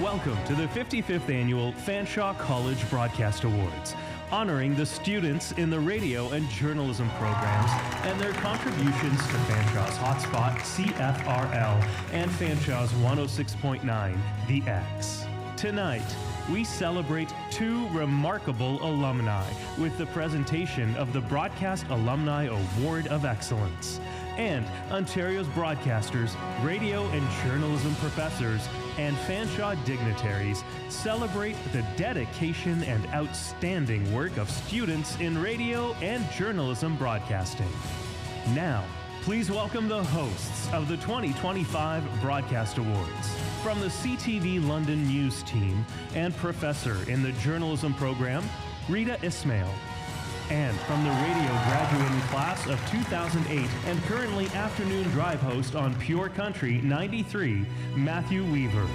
Welcome to the 55th Annual Fanshawe College Broadcast Awards, honoring the students in the radio and journalism programs and their contributions to Fanshawe's hotspot, CFRL, and Fanshawe's 106.9, The X. Tonight, we celebrate two remarkable alumni with the presentation of the Broadcast Alumni Award of Excellence. And Ontario's broadcasters, radio and journalism professors, and Fanshawe dignitaries celebrate the dedication and outstanding work of students in radio and journalism broadcasting. Now, please welcome the hosts of the 2025 Broadcast Awards. From the CTV London News team and professor in the journalism program, Rita Ismail. And from the radio graduating class of 2008 and currently afternoon drive host on Pure Country 93, Matthew Weaver.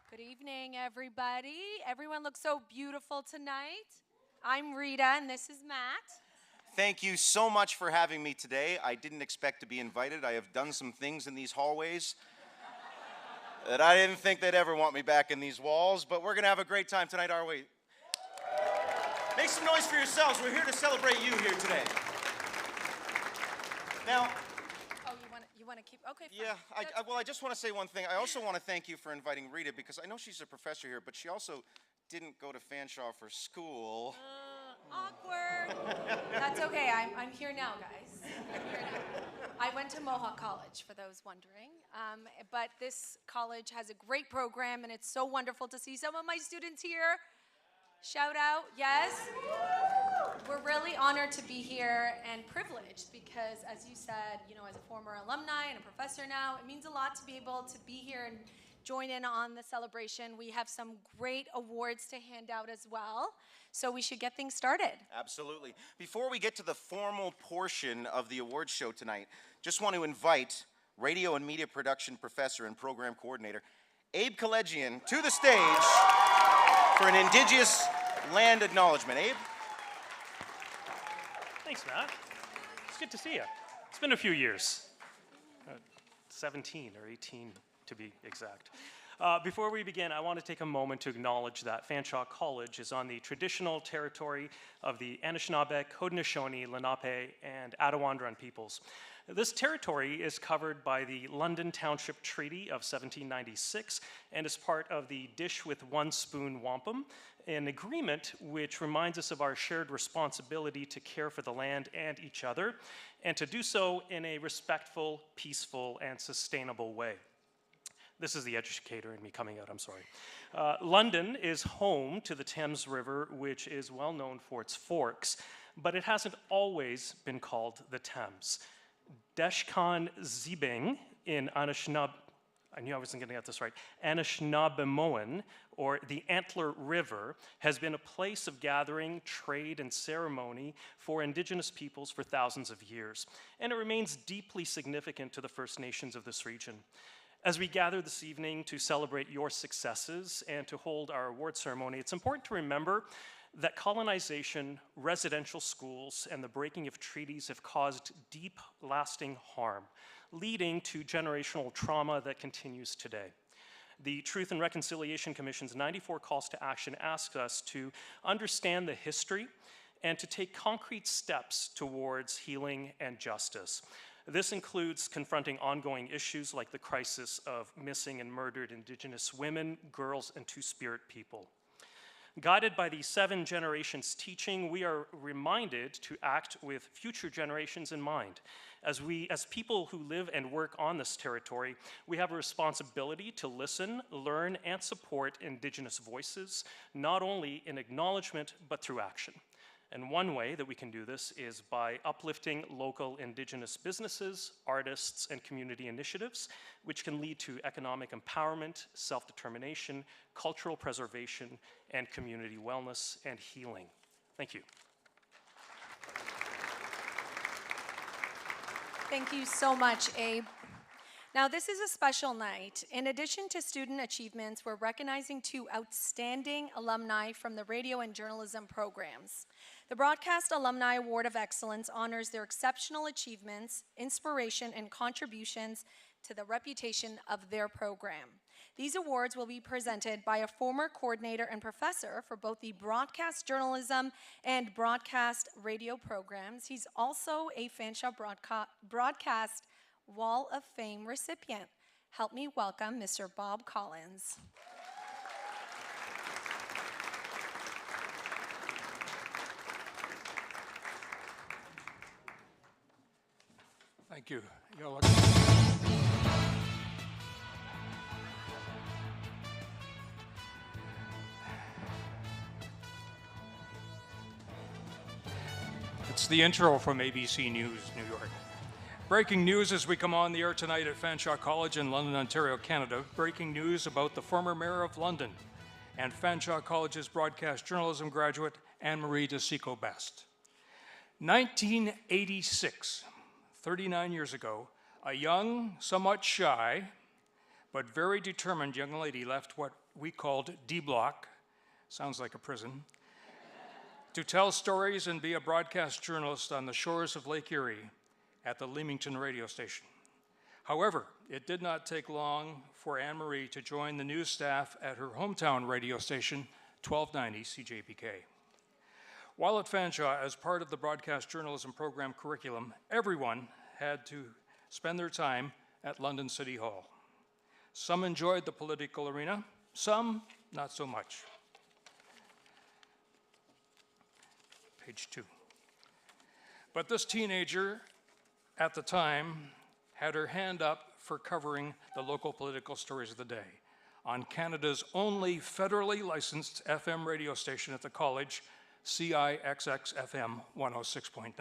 Good evening, everybody. Everyone looks so beautiful tonight. I'm Rita, and this is Matt. Thank you so much for having me today. I didn't expect to be invited. I have done some things in these hallways that I didn't think they'd ever want me back in these walls, but we're going to have a great time tonight, are we? Make some noise for yourselves. We're here to celebrate you here today. Now... Oh, you want to keep... Okay, fine. Yeah, I just want to say one thing. I also want to thank you for inviting Rita, because I know she's a professor here, but she also didn't go to Fanshawe for school. Awkward. That's okay. I'm here now, guys. I'm here now. I went to Mohawk College, for those wondering. But this college has a great program, and it's so wonderful to see some of my students here. Shout out, yes. We're really honored to be here and privileged because, as you said, as a former alumni and a professor now, it means a lot to be able to be here and join in on the celebration. We have some great awards to hand out as well, so we should get things started. Absolutely. Before we get to the formal portion of the awards show tonight, just want to invite radio and media production professor and program coordinator Abe Collegian to the stage for an Indigenous land acknowledgement. Abe? Thanks, Matt. It's good to see you. It's been a few years, 17 or 18 to be exact. Before we begin, I want to take a moment to acknowledge that Fanshawe College is on the traditional territory of the Anishinaabe, Haudenosaunee, Lenape, and Attawandaron peoples. This territory is covered by the London Township Treaty of 1796 and is part of the Dish with One Spoon Wampum, an agreement which reminds us of our shared responsibility to care for the land and each other, and to do so in a respectful, peaceful, and sustainable way. This is the educator in me coming out, I'm sorry. London is home to the Thames River, which is well known for its forks, but it hasn't always been called the Thames. Deshkan Zibing in Anishinaabe, I knew I wasn't going to get this right, Anishinaabemowin, or the Antler River, has been a place of gathering, trade, and ceremony for Indigenous peoples for thousands of years, and it remains deeply significant to the First Nations of this region. As we gather this evening to celebrate your successes and to hold our award ceremony, it's important to remember that colonization, residential schools, and the breaking of treaties have caused deep, lasting harm, leading to generational trauma that continues today. The Truth and Reconciliation Commission's 94 calls to action ask us to understand the history and to take concrete steps towards healing and justice. This includes confronting ongoing issues like the crisis of missing and murdered Indigenous women, girls, and Two-Spirit people. Guided by the 7 generations teaching, we are reminded to act with future generations in mind. As people who live and work on this territory, we have a responsibility to listen, learn, and support Indigenous voices, not only in acknowledgement, but through action. And one way that we can do this is by uplifting local Indigenous businesses, artists, and community initiatives, which can lead to economic empowerment, self-determination, cultural preservation, and community wellness and healing. Thank you. Thank you so much, Abe. Now, this is a special night. In addition to student achievements, we're recognizing 2 outstanding alumni from the radio and journalism programs. The Broadcast Alumni Award of Excellence honors their exceptional achievements, inspiration, and contributions to the reputation of their program. These awards will be presented by a former coordinator and professor for both the broadcast journalism and broadcast radio programs. He's also a Fanshawe Broadcast Wall of Fame recipient. Help me welcome Mr. Bob Collins. Thank you. It's the intro from ABC News, New York. Breaking news as we come on the air tonight at Fanshawe College in London, Ontario, Canada. Breaking news about the former mayor of London and Fanshawe College's broadcast journalism graduate, Anne-Marie DeSico-Best. 1986, 39 years ago, a young, somewhat shy, but very determined young lady left what we called D Block, sounds like a prison, to tell stories and be a broadcast journalist on the shores of Lake Erie at the Leamington radio station. However, it did not take long for Anne-Marie to join the news staff at her hometown radio station, 1290 CJPK. While at Fanshawe, as part of the broadcast journalism program curriculum, everyone had to spend their time at London City Hall. Some enjoyed the political arena, some not so much. Page 2. But this teenager at the time had her hand up for covering the local political stories of the day on Canada's only federally licensed FM radio station at the college, CIXX-FM 106.9.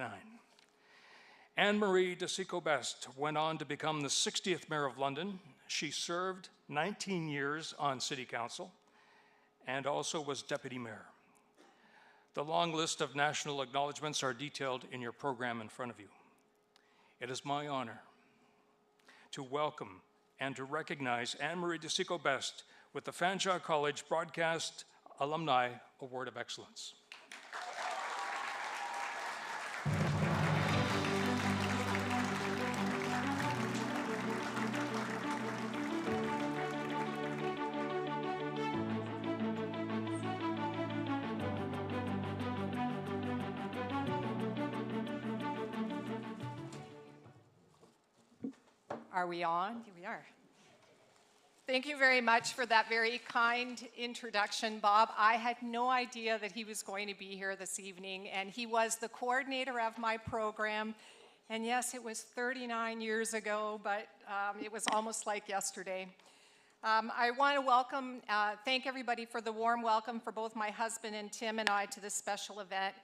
Anne-Marie DeSico-Best went on to become the 60th mayor of London. She served 19 years on city council and also was deputy mayor. The long list of national acknowledgements are detailed in your program in front of you. It is my honor to welcome and to recognize Anne-Marie DeSico-Best with the Fanshawe College Broadcast Alumni Award of Excellence. Are we on? Here we are. Thank you very much for that very kind introduction, Bob. I had no idea that he was going to be here this evening, and he was the coordinator of my program. And yes, it was 39 years ago, but it was almost like yesterday. I want to thank everybody for the warm welcome for both my husband and Tim and I to this special event.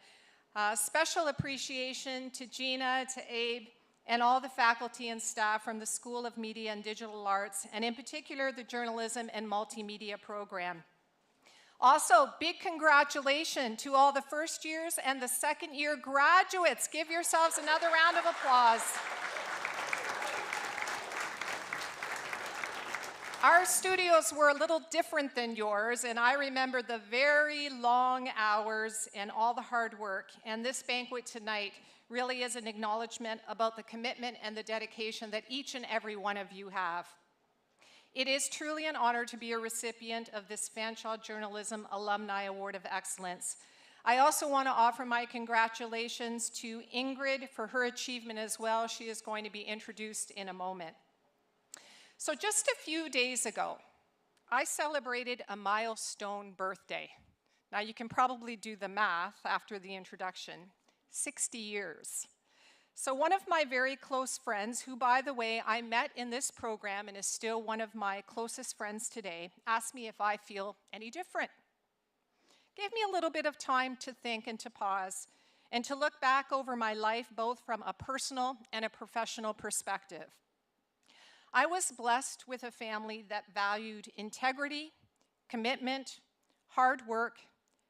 Special appreciation to Gina, to Abe, and all the faculty and staff from the School of Media and Digital Arts, and in particular, the Journalism and Multimedia program. Also, big congratulations to all the first years and the second year graduates. Give yourselves another round of applause. Our studios were a little different than yours, and I remember the very long hours and all the hard work. And this banquet tonight really is an acknowledgement about the commitment and the dedication that each and every one of you have. It is truly an honor to be a recipient of this Fanshawe Journalism Alumni Award of Excellence. I also want to offer my congratulations to Ingrid for her achievement as well. She is going to be introduced in a moment. So just a few days ago, I celebrated a milestone birthday. Now you can probably do the math after the introduction. 60 years. So one of my very close friends, who by the way I met in this program and is still one of my closest friends today, asked me if I feel any different. Gave me a little bit of time to think and to pause and to look back over my life both from a personal and a professional perspective. I was blessed with a family that valued integrity, commitment, hard work,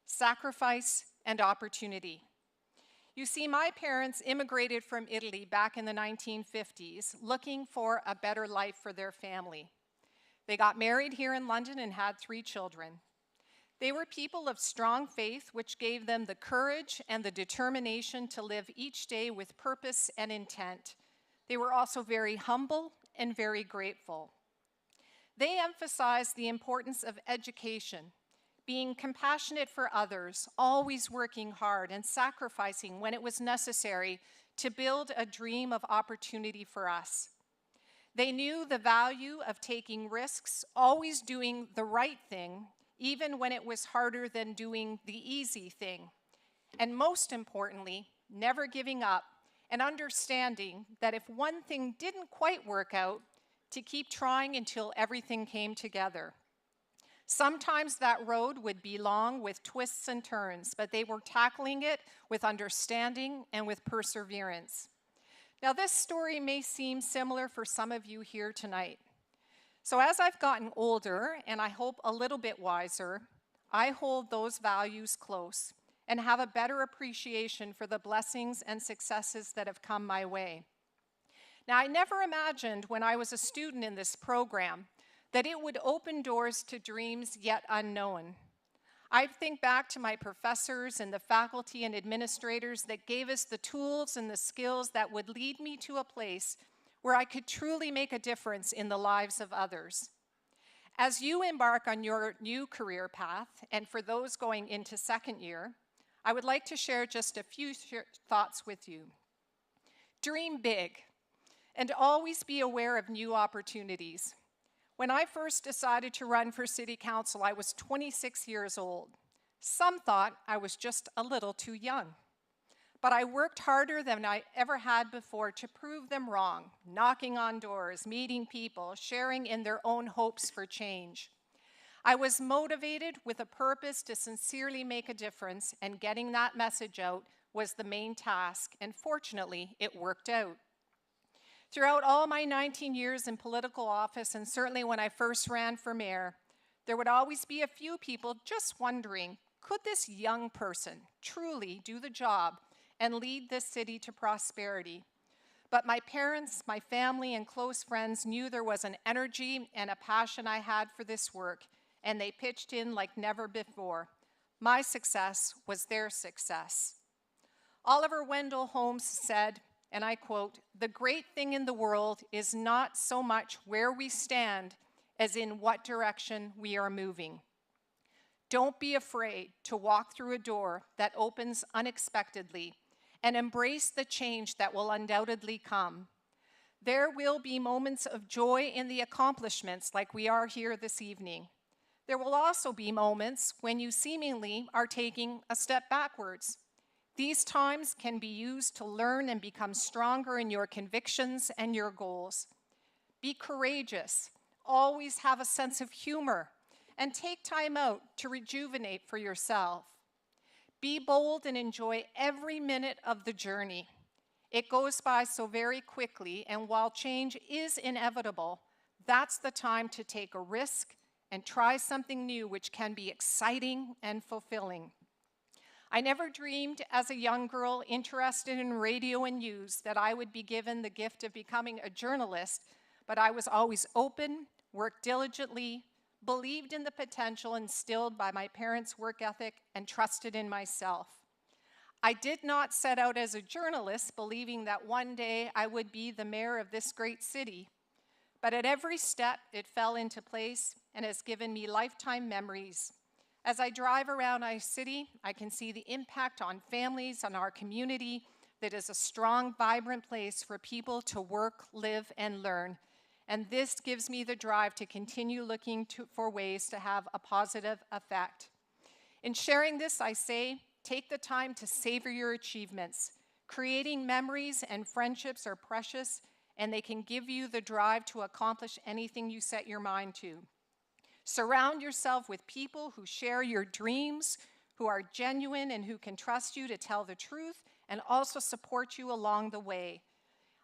sacrifice, and opportunity. You see, my parents immigrated from Italy back in the 1950s, looking for a better life for their family. They got married here in London and had 3 children. They were people of strong faith, which gave them the courage and the determination to live each day with purpose and intent. They were also very humble and very grateful. They emphasized the importance of education, being compassionate for others, always working hard and sacrificing when it was necessary to build a dream of opportunity for us. They knew the value of taking risks, always doing the right thing, even when it was harder than doing the easy thing. And most importantly, never giving up and understanding that if one thing didn't quite work out, to keep trying until everything came together. Sometimes that road would be long with twists and turns, but they were tackling it with understanding and with perseverance. Now, this story may seem similar for some of you here tonight. So as I've gotten older, and I hope a little bit wiser, I hold those values close and have a better appreciation for the blessings and successes that have come my way. Now, I never imagined when I was a student in this program that it would open doors to dreams yet unknown. I think back to my professors and the faculty and administrators that gave us the tools and the skills that would lead me to a place where I could truly make a difference in the lives of others. As you embark on your new career path, and for those going into second year, I would like to share just a few thoughts with you. Dream big, and always be aware of new opportunities. When I first decided to run for city council, I was 26 years old. Some thought I was just a little too young. But I worked harder than I ever had before to prove them wrong, knocking on doors, meeting people, sharing in their own hopes for change. I was motivated with a purpose to sincerely make a difference, and getting that message out was the main task, and fortunately, it worked out. Throughout all my 19 years in political office, and certainly when I first ran for mayor, there would always be a few people just wondering, could this young person truly do the job and lead this city to prosperity? But my parents, my family, and close friends knew there was an energy and a passion I had for this work, and they pitched in like never before. My success was their success. Oliver Wendell Holmes said, and I quote, "The great thing in the world is not so much where we stand as in what direction we are moving." Don't be afraid to walk through a door that opens unexpectedly and embrace the change that will undoubtedly come. There will be moments of joy in the accomplishments like we are here this evening. There will also be moments when you seemingly are taking a step backwards. These times can be used to learn and become stronger in your convictions and your goals. Be courageous, always have a sense of humor, and take time out to rejuvenate for yourself. Be bold and enjoy every minute of the journey. It goes by so very quickly, and while change is inevitable, that's the time to take a risk and try something new which can be exciting and fulfilling. I never dreamed as a young girl interested in radio and news that I would be given the gift of becoming a journalist, but I was always open, worked diligently, believed in the potential instilled by my parents' work ethic, and trusted in myself. I did not set out as a journalist believing that one day I would be the mayor of this great city, but at every step it fell into place and has given me lifetime memories. As I drive around our city, I can see the impact on families, on our community, that is a strong, vibrant place for people to work, live, and learn. And this gives me the drive to continue looking for ways to have a positive effect. In sharing this, I say, take the time to savor your achievements. Creating memories and friendships are precious, and they can give you the drive to accomplish anything you set your mind to. Surround yourself with people who share your dreams, who are genuine and who can trust you to tell the truth and also support you along the way.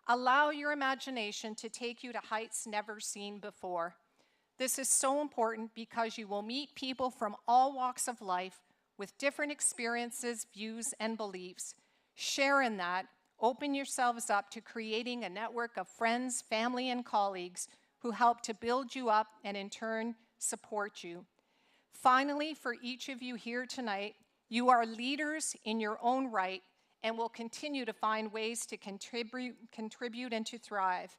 Allow your imagination to take you to heights never seen before. This is so important because you will meet people from all walks of life with different experiences, views, and beliefs. Share in that. Open yourselves up to creating a network of friends, family, and colleagues who help to build you up and in turn support you. Finally, for each of you here tonight, you are leaders in your own right and will continue to find ways to contribute and to thrive.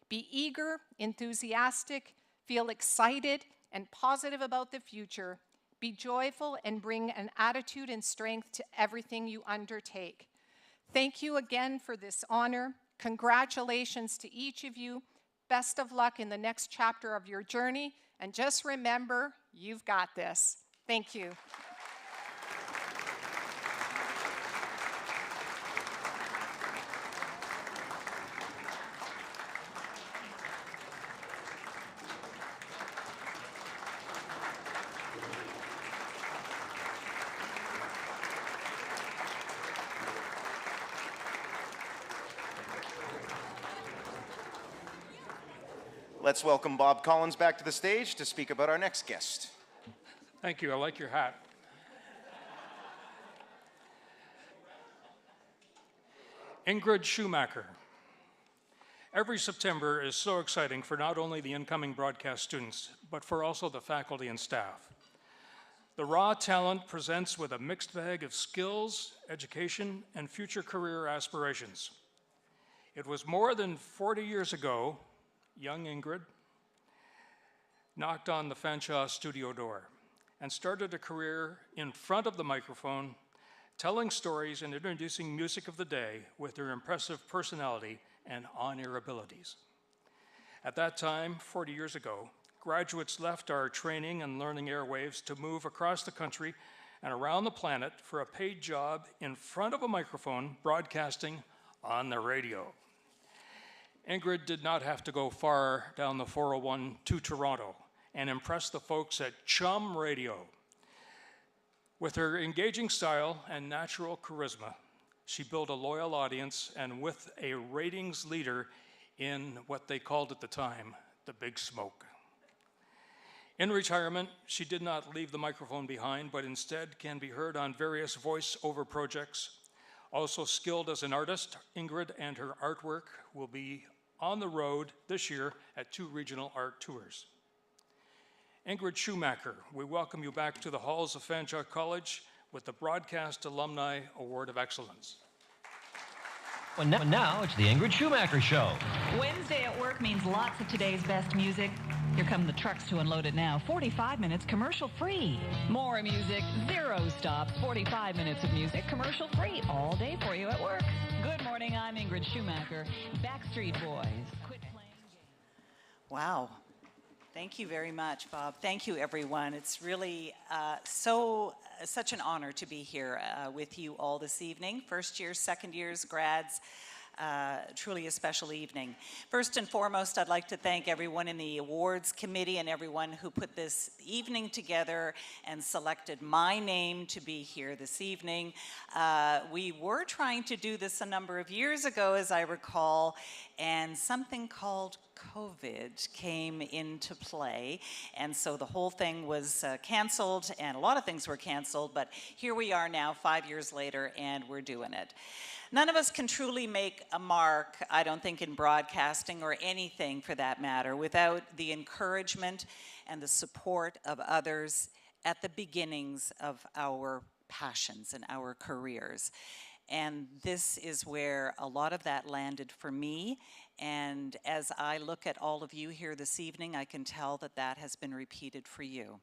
Be eager, enthusiastic, feel excited and positive about the future. Be joyful and bring an attitude and strength to everything you undertake. Thank you again for this honor. Congratulations to each of you. Best of luck in the next chapter of your journey. And just remember, you've got this. Thank you. Let's welcome Bob Collins back to the stage to speak about our next guest. Thank you. I like your hat. Ingrid Schumacher. Every September is so exciting for not only the incoming broadcast students, but for also the faculty and staff. The raw talent presents with a mixed bag of skills, education, and future career aspirations. It was more than 40 years ago, young Ingrid knocked on the Fanshawe studio door and started a career in front of the microphone, telling stories and introducing music of the day with her impressive personality and on-air abilities. At that time, 40 years ago, graduates left our training and learning airwaves to move across the country and around the planet for a paid job in front of a microphone broadcasting on the radio. Ingrid did not have to go far down the 401 to Toronto and impress the folks at Chum Radio. With her engaging style and natural charisma, she built a loyal audience, and with a ratings leader in what they called at the time, the Big Smoke. In retirement, she did not leave the microphone behind, but instead can be heard on various voice-over projects. Also skilled as an artist, Ingrid and her artwork will be on the road this year at 2 regional art tours. Ingrid Schumacher, we welcome you back to the halls of Fanshawe College with the Broadcast Alumni Award of Excellence. Well, now it's the Ingrid Schumacher Show. Wednesday at work means lots of today's best music. Here come the trucks to unload it now. 45 minutes commercial free. More music, 0 stops, 45 minutes of music, commercial free, all day for you at work. Good morning, I'm Ingrid Schumacher. Backstreet Boys, quit playing games. Wow. Thank you very much, Bob. Thank you, everyone. It's really such an honor to be here with you all this evening. First years, second years, grads. truly a special evening. First and foremost, I'd like to thank everyone in the awards committee and everyone who put this evening together and selected my name to be here this evening. We were trying to do this a number of years ago, as I recall, and something called COVID came into play, and so the whole thing was canceled, and a lot of things were canceled, but here we are now 5 years later, and we're doing it. None of us can truly make a mark, I don't think, in broadcasting or anything for that matter, without the encouragement and the support of others at the beginnings of our passions and our careers. And this is where a lot of that landed for me. And as I look at all of you here this evening, I can tell that that has been repeated for you.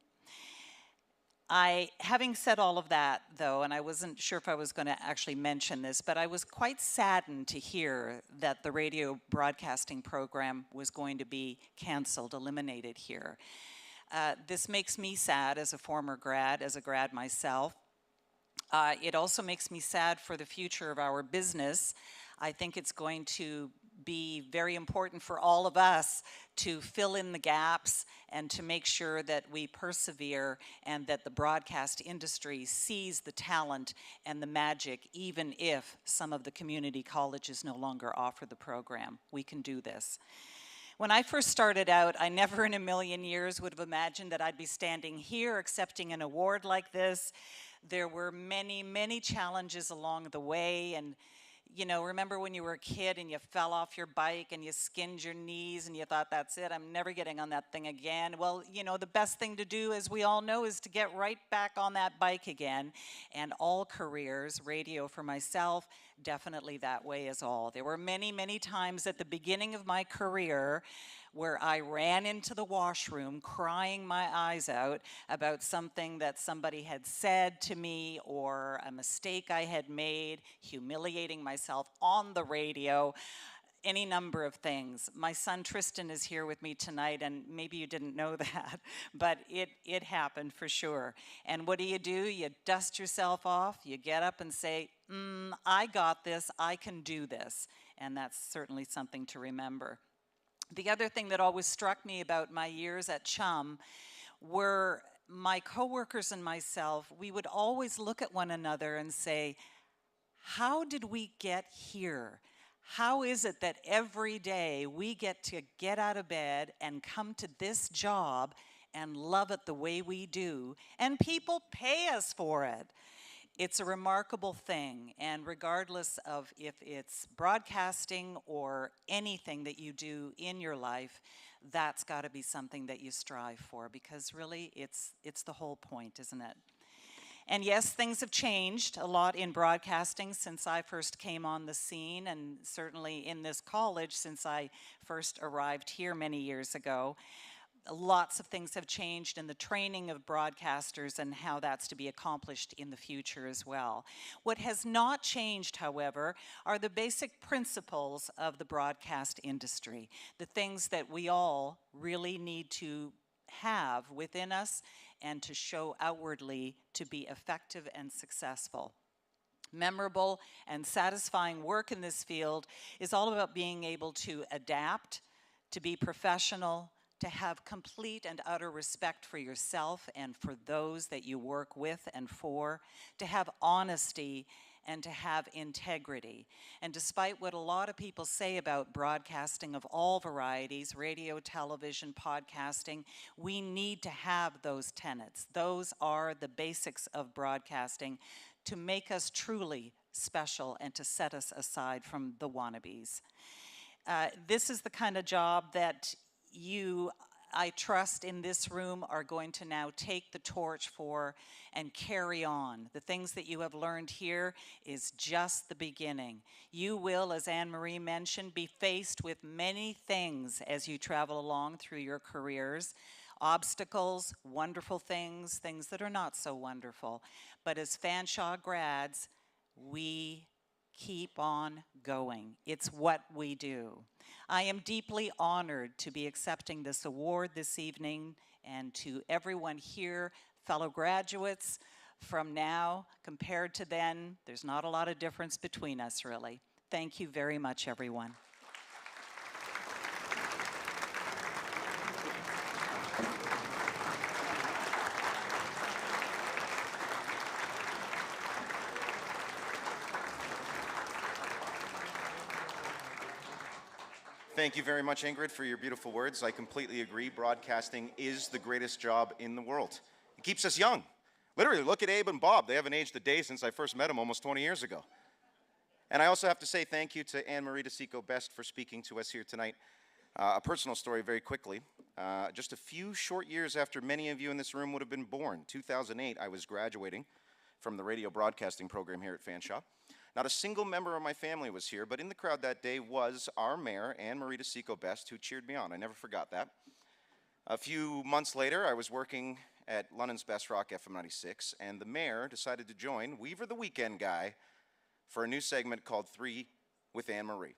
Having said all of that, though, and I wasn't sure if I was going to actually mention this, but I was quite saddened to hear that the radio broadcasting program was going to be canceled, eliminated here. This makes me sad as a former grad, as a grad myself. It also makes me sad for the future of our business. I think it's going to be very important for all of us to fill in the gaps and to make sure that we persevere and that the broadcast industry sees the talent and the magic, even if some of the community colleges no longer offer the program. We can do this. When I first started out, I never in a million years would have imagined that I'd be standing here accepting an award like this. There were many, many challenges along the way, and you know, remember when you were a kid and you fell off your bike and you skinned your knees and you thought, that's it, I'm never getting on that thing again. Well, you know, the best thing to do, as we all know, is to get right back on that bike again. And all careers, radio for myself, definitely that way as all. There were many, many times at the beginning of my career where I ran into the washroom crying my eyes out about something that somebody had said to me or a mistake I had made, humiliating myself on the radio, any number of things. My son Tristan is here with me tonight, and maybe you didn't know that, but it happened for sure. And what do? You dust yourself off, you get up and say, I got this, I can do this. And that's certainly something to remember. The other thing that always struck me about my years at CHUM were my coworkers and myself, we would always look at one another and say, how did we get here? How is it that every day we get to get out of bed and come to this job and love it the way we do, and people pay us for it? It's a remarkable thing, and regardless of if it's broadcasting or anything that you do in your life, that's got to be something that you strive for, because really it's the whole point, isn't it? And yes, things have changed a lot in broadcasting since I first came on the scene, and certainly in this college since I first arrived here many years ago. Lots of things have changed in the training of broadcasters and how that's to be accomplished in the future as well. What has not changed, however, are the basic principles of the broadcast industry, the things that we all really need to have within us and to show outwardly to be effective and successful. Memorable and satisfying work in this field is all about being able to adapt, to be professional, to have complete and utter respect for yourself and for those that you work with and for, to have honesty and to have integrity. And despite what a lot of people say about broadcasting of all varieties, radio, television, podcasting, we need to have those tenets. Those are the basics of broadcasting to make us truly special and to set us aside from the wannabes. This is the kind of job that you, I trust, in this room are going to now take the torch for and carry on. The things that you have learned here is just the beginning. You will, as Anne-Marie mentioned, be faced with many things as you travel along through your careers. Obstacles, wonderful things, things that are not so wonderful. But as Fanshawe grads, we keep on going. It's what we do. I am deeply honored to be accepting this award this evening, and to everyone here, fellow graduates, from now compared to then, there's not a lot of difference between us really. Thank you very much, everyone. Thank you very much, Ingrid, for your beautiful words. I completely agree. Broadcasting is the greatest job in the world. It keeps us young. Literally, look at Abe and Bob. They haven't aged a day since I first met them almost 20 years ago. And I also have to say thank you to Anne-Marie DeSico Best for speaking to us here tonight. A personal story very quickly. Just a few short years after many of you in this room would have been born, 2008, I was graduating from the radio broadcasting program here at Fanshawe. Not a single member of my family was here, but in the crowd that day was our mayor, Anne-Marie DeSico Best, who cheered me on. I never forgot that. A few months later, I was working at London's Best Rock FM 96, and the mayor decided to join Weaver the Weekend Guy for a new segment called 3 with Anne-Marie.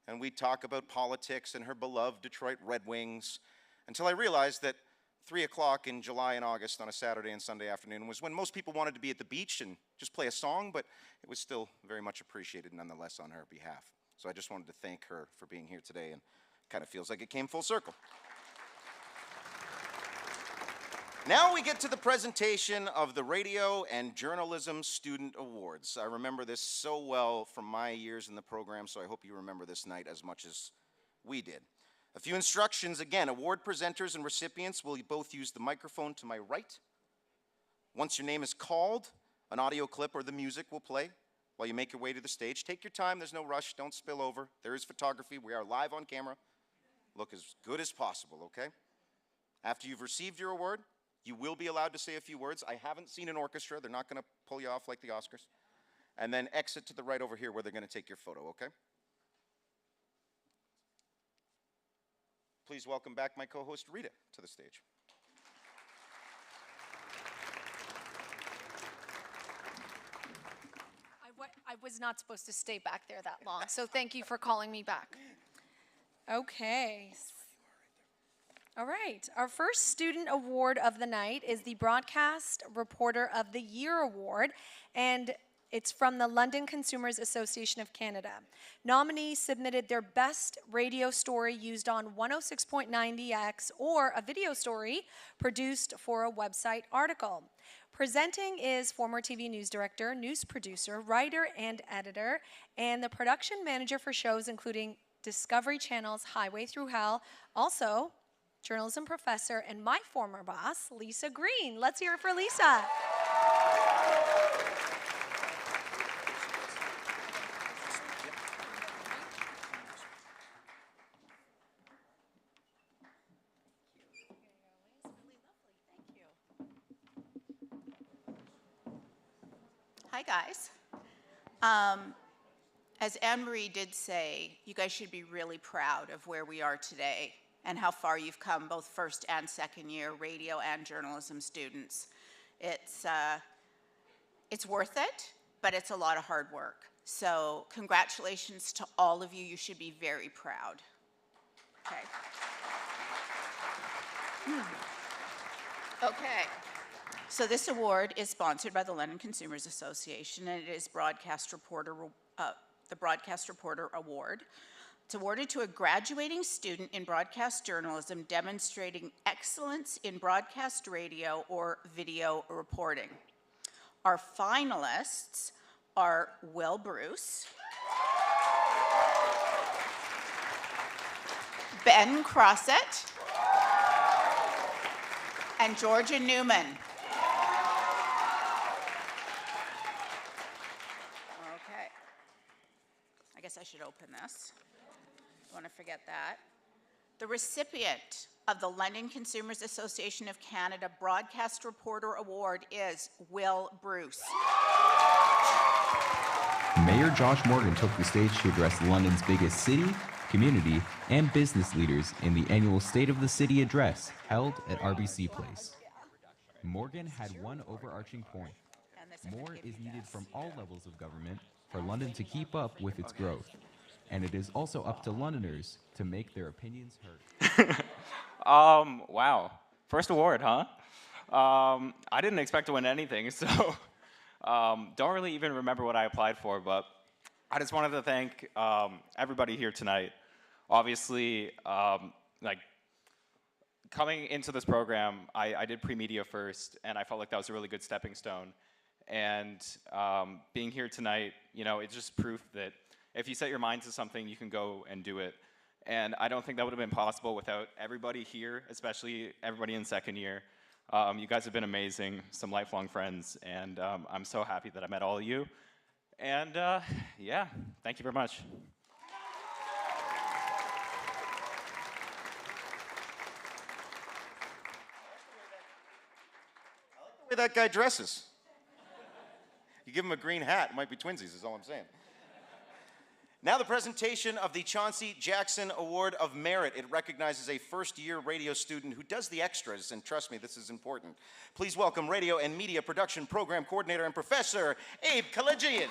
And we'd talk about politics and her beloved Detroit Red Wings until I realized that 3 o'clock in July and August on a Saturday and Sunday afternoon was when most people wanted to be at the beach and just play a song, but it was still very much appreciated nonetheless on her behalf. So I just wanted to thank her for being here today, and it kind of feels like it came full circle. Now we get to the presentation of the Radio and Journalism Student Awards. I remember this so well from my years in the program, so I hope you remember this night as much as we did. A few instructions again. Award presenters and recipients will both use the microphone to my right. Once your name is called, an audio clip or the music will play while you make your way to the stage. Take your time, there's no rush, don't spill over. There is photography, we are live on camera. Look as good as possible, okay? After you've received your award, you will be allowed to say a few words. I haven't seen an orchestra, they're not gonna pull you off like the Oscars. And then exit to the right over here where they're gonna take your photo, okay? Please welcome back my co-host Rita to the stage. I was not supposed to stay back there that long, so thank you for calling me back. Okay. All right. Our first student award of the night is the Broadcast Reporter of the Year Award, and it's from the London Consumers Association of Canada. Nominees submitted their best radio story used on 106.90X or a video story produced for a website article. Presenting is former TV news director, news producer, writer, and editor, and the production manager for shows including Discovery Channel's Highway Through Hell, also journalism professor, and my former boss, Lisa Green. Let's hear it for Lisa. Hi, guys. As Anne-Marie did say, you guys should be really proud of where we are today and how far you've come, both first and second year radio and journalism students. It's worth it, but it's a lot of hard work. So congratulations to all of you. You should be very proud. Okay. Okay. So this award is sponsored by the London Consumers Association, and it is the Broadcast Reporter Award. It's awarded to a graduating student in broadcast journalism demonstrating excellence in broadcast radio or video reporting. Our finalists are Will Bruce, Ben Crossett, and Georgia Newman. Okay. I guess I should open this. Don't want to forget that. The recipient of the London Consumers Association of Canada Broadcast Reporter Award is Will Bruce. Mayor Josh Morgan took the stage to address London's biggest city, community, and business leaders in the annual State of the City address held at RBC Place. Morgan had one overarching point. More is needed from all levels of government for London to keep up with its growth. And it is also up to Londoners to make their opinions heard. Wow. First award, huh? I didn't expect to win anything, so don't really even remember what I applied for, but I just wanted to thank everybody here tonight. Obviously, like coming into this program, I did pre-media first, and I felt like that was a really good stepping stone. And being here tonight, you know, it's just proof that if you set your mind to something, you can go and do it. And I don't think that would have been possible without everybody here, especially everybody in second year. You guys have been amazing, some lifelong friends, and I'm so happy that I met all of you. And yeah, thank you very much. I like the way that guy dresses. You give him a green hat, it might be twinsies, is all I'm saying. Now the presentation of the Chauncey Jackson Award of Merit. It recognizes a first-year radio student who does the extras, and trust me, this is important. Please welcome Radio and Media Production Program Coordinator and Professor, Abe Kalajian.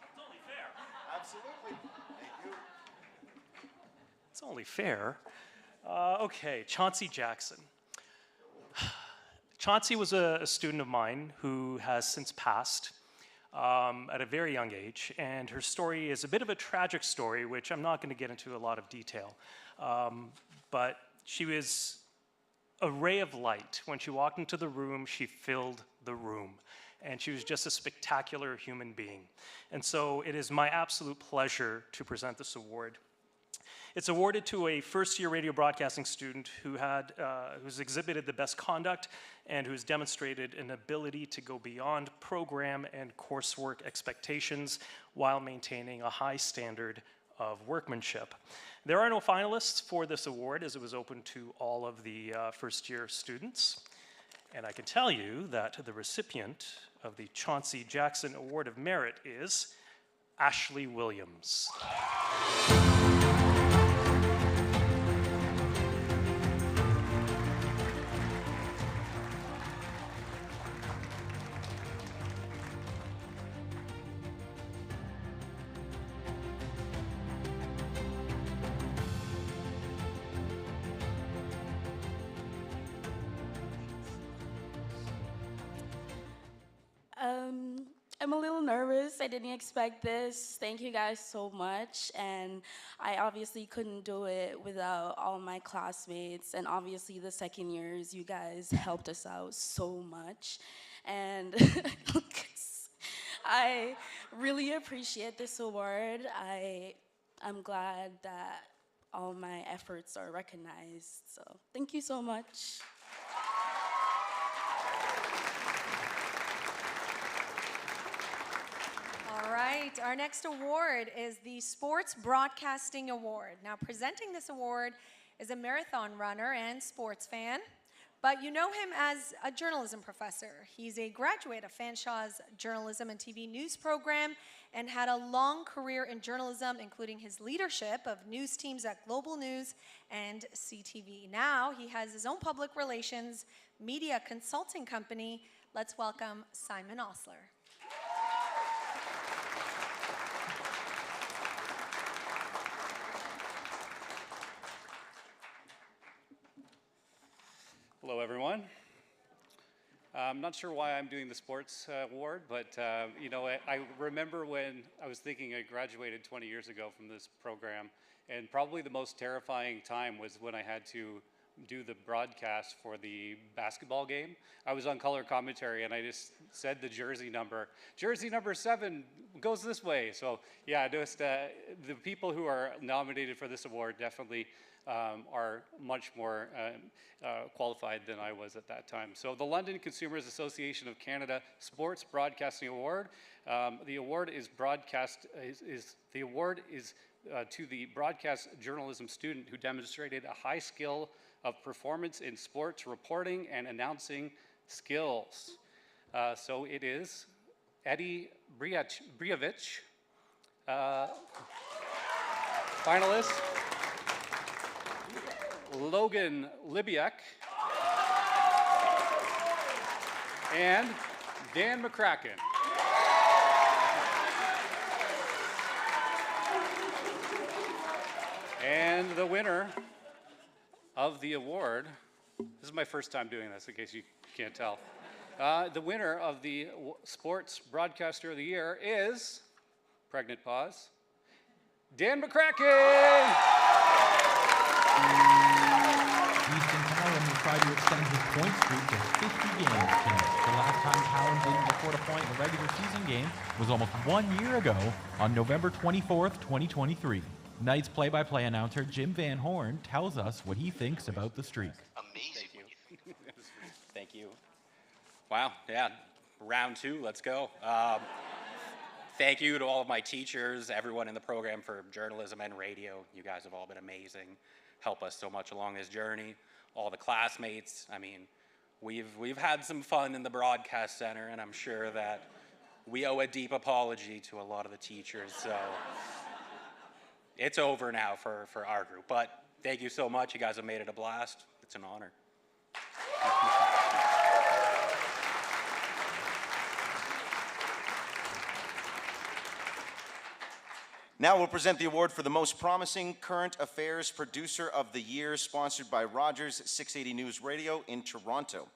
It's only fair. Absolutely. Thank you. It's only fair. Okay, Chauncey Jackson. Chauncey was a student of mine who has since passed at a very young age, and her story is a bit of a tragic story, which I'm not going to get into a lot of detail. But she was a ray of light. When she walked into the room, she filled the room, and she was just a spectacular human being. And so it is my absolute pleasure to present this award. It's awarded to a first-year radio broadcasting student who's exhibited the best conduct and who's demonstrated an ability to go beyond program and coursework expectations while maintaining a high standard of workmanship. There are no finalists for this award, as it was open to all of the first-year students. And I can tell you that the recipient of the Chauncey Jackson Award of Merit is Ashley Williams. I'm a little nervous. I didn't expect this. Thank you guys so much. And I obviously couldn't do it without all my classmates. And obviously the second years, you guys helped us out so much. And I really appreciate this award. I'm glad that all my efforts are recognized. So thank you so much. All right, our next award is the Sports Broadcasting Award. Now, presenting this award is a marathon runner and sports fan, but you know him as a journalism professor. He's a graduate of Fanshaw's Journalism and TV News program and had a long career in journalism, including his leadership of news teams at Global News and CTV. Now, he has his own public relations media consulting company. Let's welcome Simon Osler. Hello, everyone. I'm not sure why I'm doing the sports award, but you know, I remember when I was thinking I graduated 20 years ago from this program, and probably the most terrifying time was when I had to do the broadcast for the basketball game. I was on color commentary, and I just said the jersey number 7 goes this way. So yeah, just the people who are nominated for this award definitely are much more qualified than I was at that time. So the London Consumers Association of Canada Sports Broadcasting Award. The award is to the broadcast journalism student who demonstrated a high skill of performance in sports reporting and announcing skills. So it is Eddie Briavich, finalist. Logan Libiak, and Dan McCracken. And the winner of the award This is my first time doing this, in case you can't tell. The winner of the Sports Broadcaster of the Year is, pregnant pause, Dan McCracken! Easton Cowan will try to extend his point streak to 50 games tonight. The last time Cowan didn't record a point in a regular season game was almost 1 year ago on November 24th, 2023. Tonight's play-by-play announcer Jim Van Horn tells us what he thinks about the streak. Amazing. Thank you. Wow, yeah, round two, let's go. Thank you to all of my teachers, everyone in the program for journalism and radio. You guys have all been amazing, help us so much along this journey. All the classmates, I mean, we've had some fun in the broadcast center, and I'm sure that we owe a deep apology to a lot of the teachers, so it's over now for our group. But thank you so much, you guys have made it a blast. It's an honor. Now we'll present the award for the most promising current affairs producer of the year, sponsored by Rogers 680 News Radio in Toronto.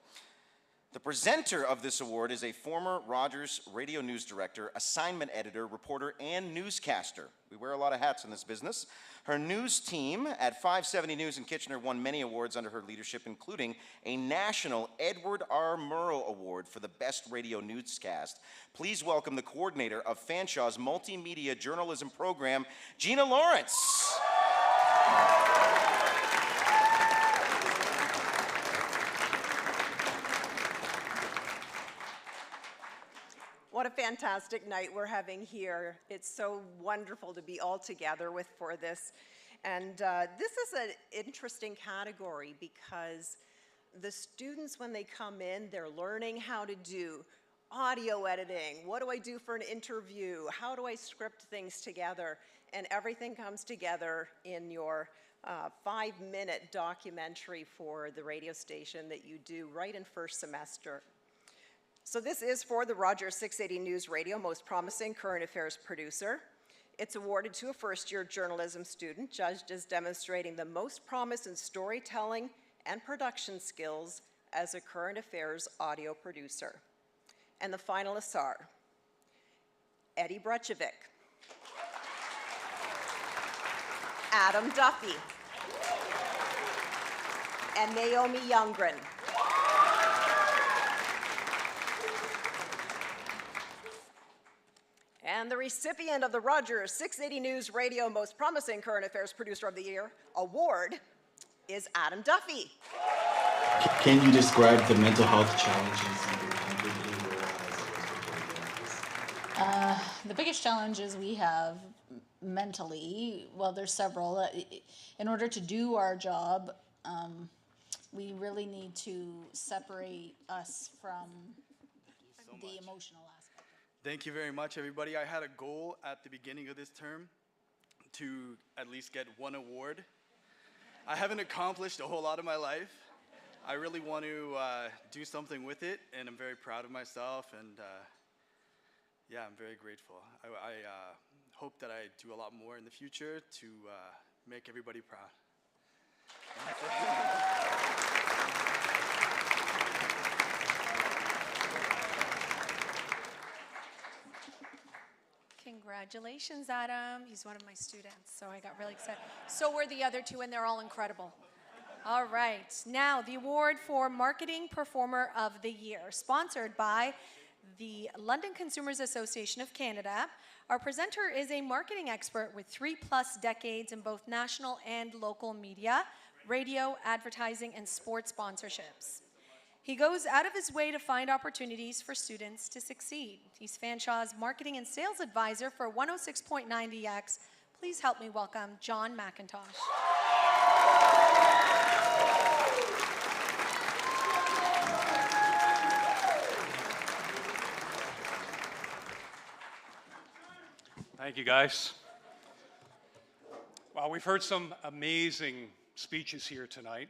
The presenter of this award is a former Rogers radio news director, assignment editor, reporter, and newscaster. We wear a lot of hats in this business. Her news team at 570 News in Kitchener won many awards under her leadership, including a national Edward R. Murrow Award for the best radio newscast. Please welcome the coordinator of Fanshaw's multimedia journalism program, Gina Lawrence. What a fantastic night we're having here. It's so wonderful to be all together for this. And this is an interesting category because the students, when they come in, they're learning how to do audio editing. What do I do for an interview? How do I script things together? And everything comes together in your 5-minute documentary for the radio station that you do right in first semester. So this is for the Rogers 680 News Radio Most Promising Current Affairs Producer. It's awarded to a first-year journalism student, judged as demonstrating the most promise in storytelling and production skills as a current affairs audio producer. And the finalists are Eddie Brechovic, Adam Duffy, and Naomi Youngren. And the recipient of the Rogers 680 News Radio Most Promising Current Affairs Producer of the Year award is Adam Duffy. Can you describe the mental health challenges you encountered in your lives? The biggest challenges we have mentally, well, there's several. In order to do our job, we really need to separate us from the emotional aspect. Thank you very much, everybody. I had a goal at the beginning of this term to at least get one award. I haven't accomplished a whole lot of my life. I really want to do something with it, and I'm very proud of myself, and yeah, I'm very grateful. I hope that I do a lot more in the future to make everybody proud. Congratulations, Adam. He's one of my students, so I got really excited. So were the other two, and they're all incredible. All right, now the award for Marketing Performer of the Year, sponsored by the London Consumers Association of Canada. Our presenter is a marketing expert with 3+ decades in both national and local media, radio, advertising, and sports sponsorships. He goes out of his way to find opportunities for students to succeed. He's Fanshaw's marketing and sales advisor for 106.9 DX. Please help me welcome John McIntosh. Thank you, guys. Well, we've heard some amazing speeches here tonight.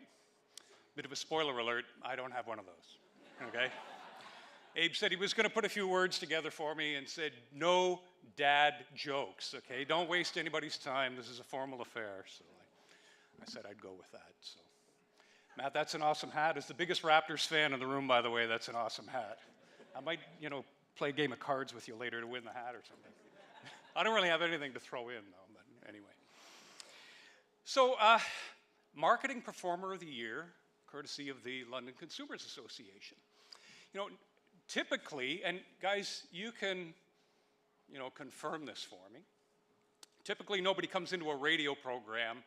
Bit of a spoiler alert, I don't have one of those, okay? Abe said he was gonna put a few words together for me and said, no dad jokes, okay? Don't waste anybody's time, this is a formal affair. So I said I'd go with that, so. Matt, that's an awesome hat. As the biggest Raptors fan in the room, by the way, that's an awesome hat. I might, play a game of cards with you later to win the hat or something. I don't really have anything to throw in, though, but anyway. So, Marketing Performer of the Year, courtesy of the London Consumers Association. Typically, and guys, you can, confirm this for me. Typically, nobody comes into a radio program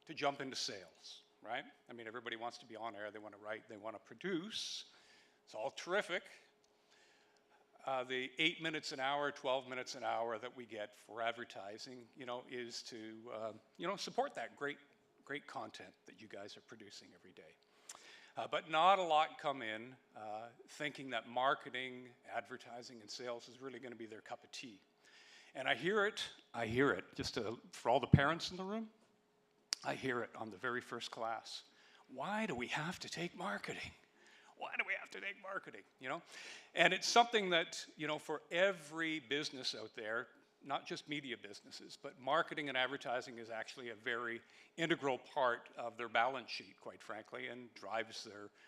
to jump into sales, right? I mean, everybody wants to be on air, they want to write, they want to produce. It's all terrific. The 8 minutes an hour, 12 minutes an hour that we get for advertising, is to, support that great content that you guys are producing every day. But not a lot come in thinking that marketing, advertising, and sales is really going to be their cup of tea. And I hear it, just for all the parents in the room, I hear it on the very first class. Why do we have to take marketing? Why do we have to take marketing, And it's something that, for every business out there, not just media businesses, but marketing and advertising is actually a very integral part of their balance sheet, quite frankly, and drives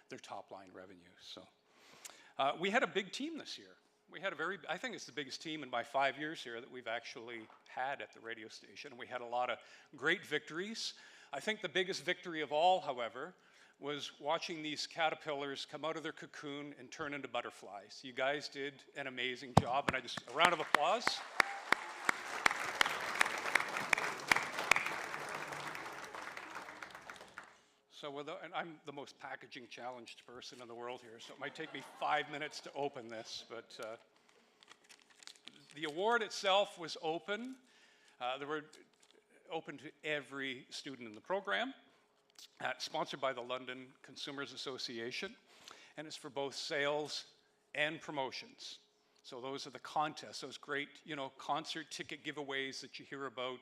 their top line revenue. So we had a big team this year. I think it's the biggest team in my 5 years here that we've actually had at the radio station. We had a lot of great victories. I think the biggest victory of all, however, was watching these caterpillars come out of their cocoon and turn into butterflies. You guys did an amazing job, and a round of applause. So, and I'm the most packaging challenged person in the world here, so it might take me 5 minutes to open this, but the award itself was open. They were open to every student in the program, sponsored by the London Consumers Association, and it's for both sales and promotions. So those are the contests, those great, concert ticket giveaways that you hear about,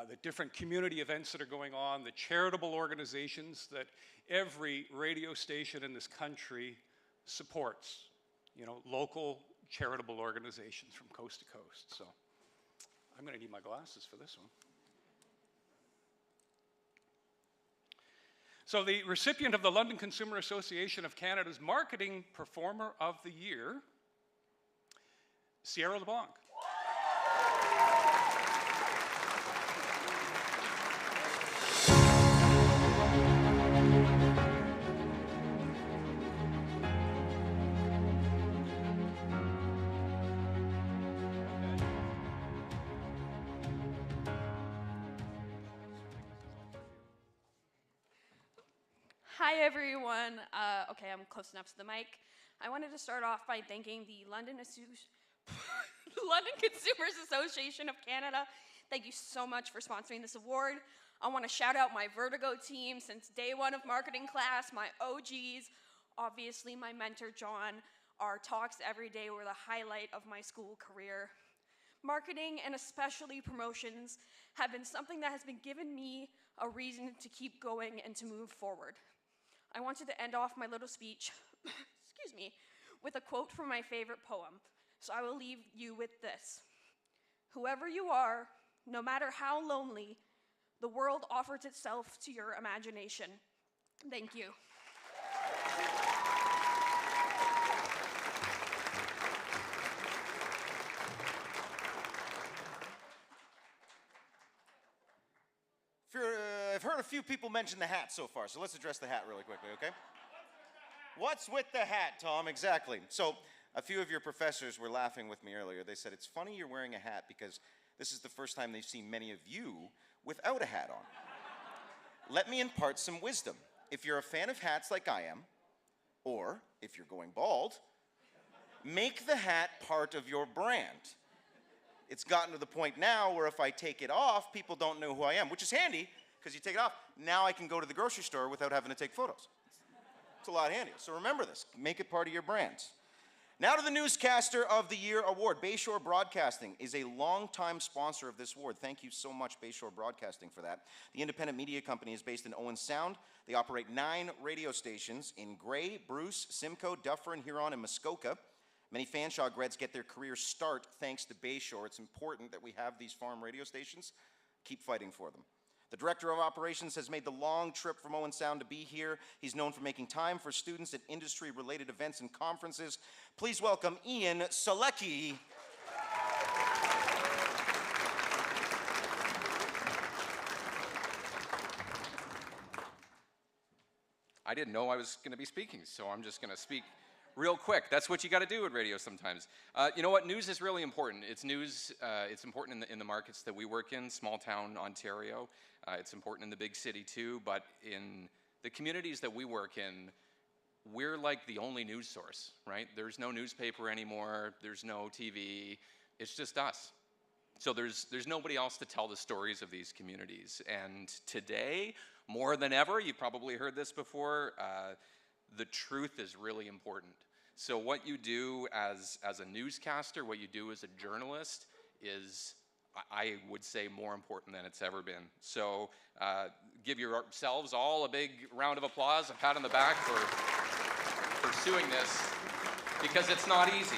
the different community events that are going on, the charitable organizations that every radio station in this country supports, local charitable organizations from coast to coast. So I'm going to need my glasses for this one. So the recipient of the London Consumer Association of Canada's Marketing Performer of the Year, Sierra LeBlanc. Hi everyone. Okay, I'm close enough to the mic. I wanted to start off by thanking the London Consumers Association of Canada. Thank you so much for sponsoring this award. I want to shout out my Vertigo team since day one of marketing class, my OGs, obviously my mentor John. Our talks every day were the highlight of my school career. Marketing and especially promotions have been something that has been given me a reason to keep going and to move forward. I wanted to end off my little speech, excuse me, with a quote from my favorite poem. So I will leave you with this. Whoever you are, no matter how lonely, the world offers itself to your imagination. Thank you. I've heard a few people mention the hat so far, so let's address the hat really quickly, okay? What's with the hat, Tom? Exactly. So a few of your professors were laughing with me earlier. They said, it's funny you're wearing a hat because this is the first time they've seen many of you without a hat on. Let me impart some wisdom. If you're a fan of hats like I am, or if you're going bald, make the hat part of your brand. It's gotten to the point now where if I take it off, people don't know who I am, which is handy, because you take it off. Now I can go to the grocery store without having to take photos. It's a lot handier. So remember this. Make it part of your brand. Now to the Newscaster of the Year award. Bayshore Broadcasting is a longtime sponsor of this award. Thank you so much, Bayshore Broadcasting, for that. The independent media company is based in Owen Sound. They operate 9 radio stations in Grey, Bruce, Simcoe, Dufferin, Huron, and Muskoka. Many Fanshawe grads get their career start thanks to Bayshore. It's important that we have these farm radio stations. Keep fighting for them. The Director of Operations has made the long trip from Owen Sound to be here. He's known for making time for students at industry-related events and conferences. Please welcome Ian Solecki. I didn't know I was going to be speaking, so I'm just going to speak real quick. That's what you got to do at radio sometimes. You know what? News is really important. It's news. It's important in the markets that we work in, small town Ontario. It's important in the big city too, but in the communities that we work in, we're like the only news source, right? There's no newspaper anymore. There's no TV. It's just us. So there's nobody else to tell the stories of these communities. And today, more than ever, you've probably heard this before, the truth is really important. So what you do as a newscaster, what you do as a journalist is, I would say, more important than it's ever been. So give yourselves all a big round of applause, a pat on the back for pursuing this, because it's not easy.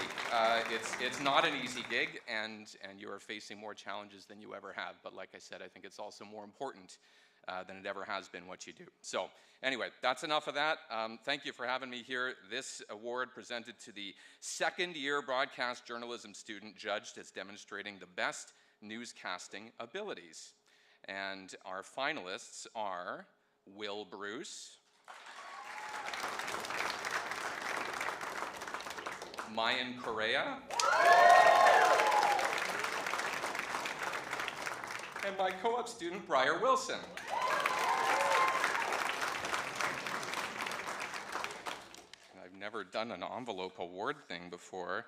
It's not an easy gig, and you are facing more challenges than you ever have. But like I said, I think it's also more important than it ever has been what you do. So anyway, that's enough of that. Thank you for having me here. This award presented to the second-year broadcast journalism student judged as demonstrating the best newscasting abilities. And our finalists are Will Bruce, Mayan Correa, and my co-op student, Briar Wilson. I've never done an envelope award thing before.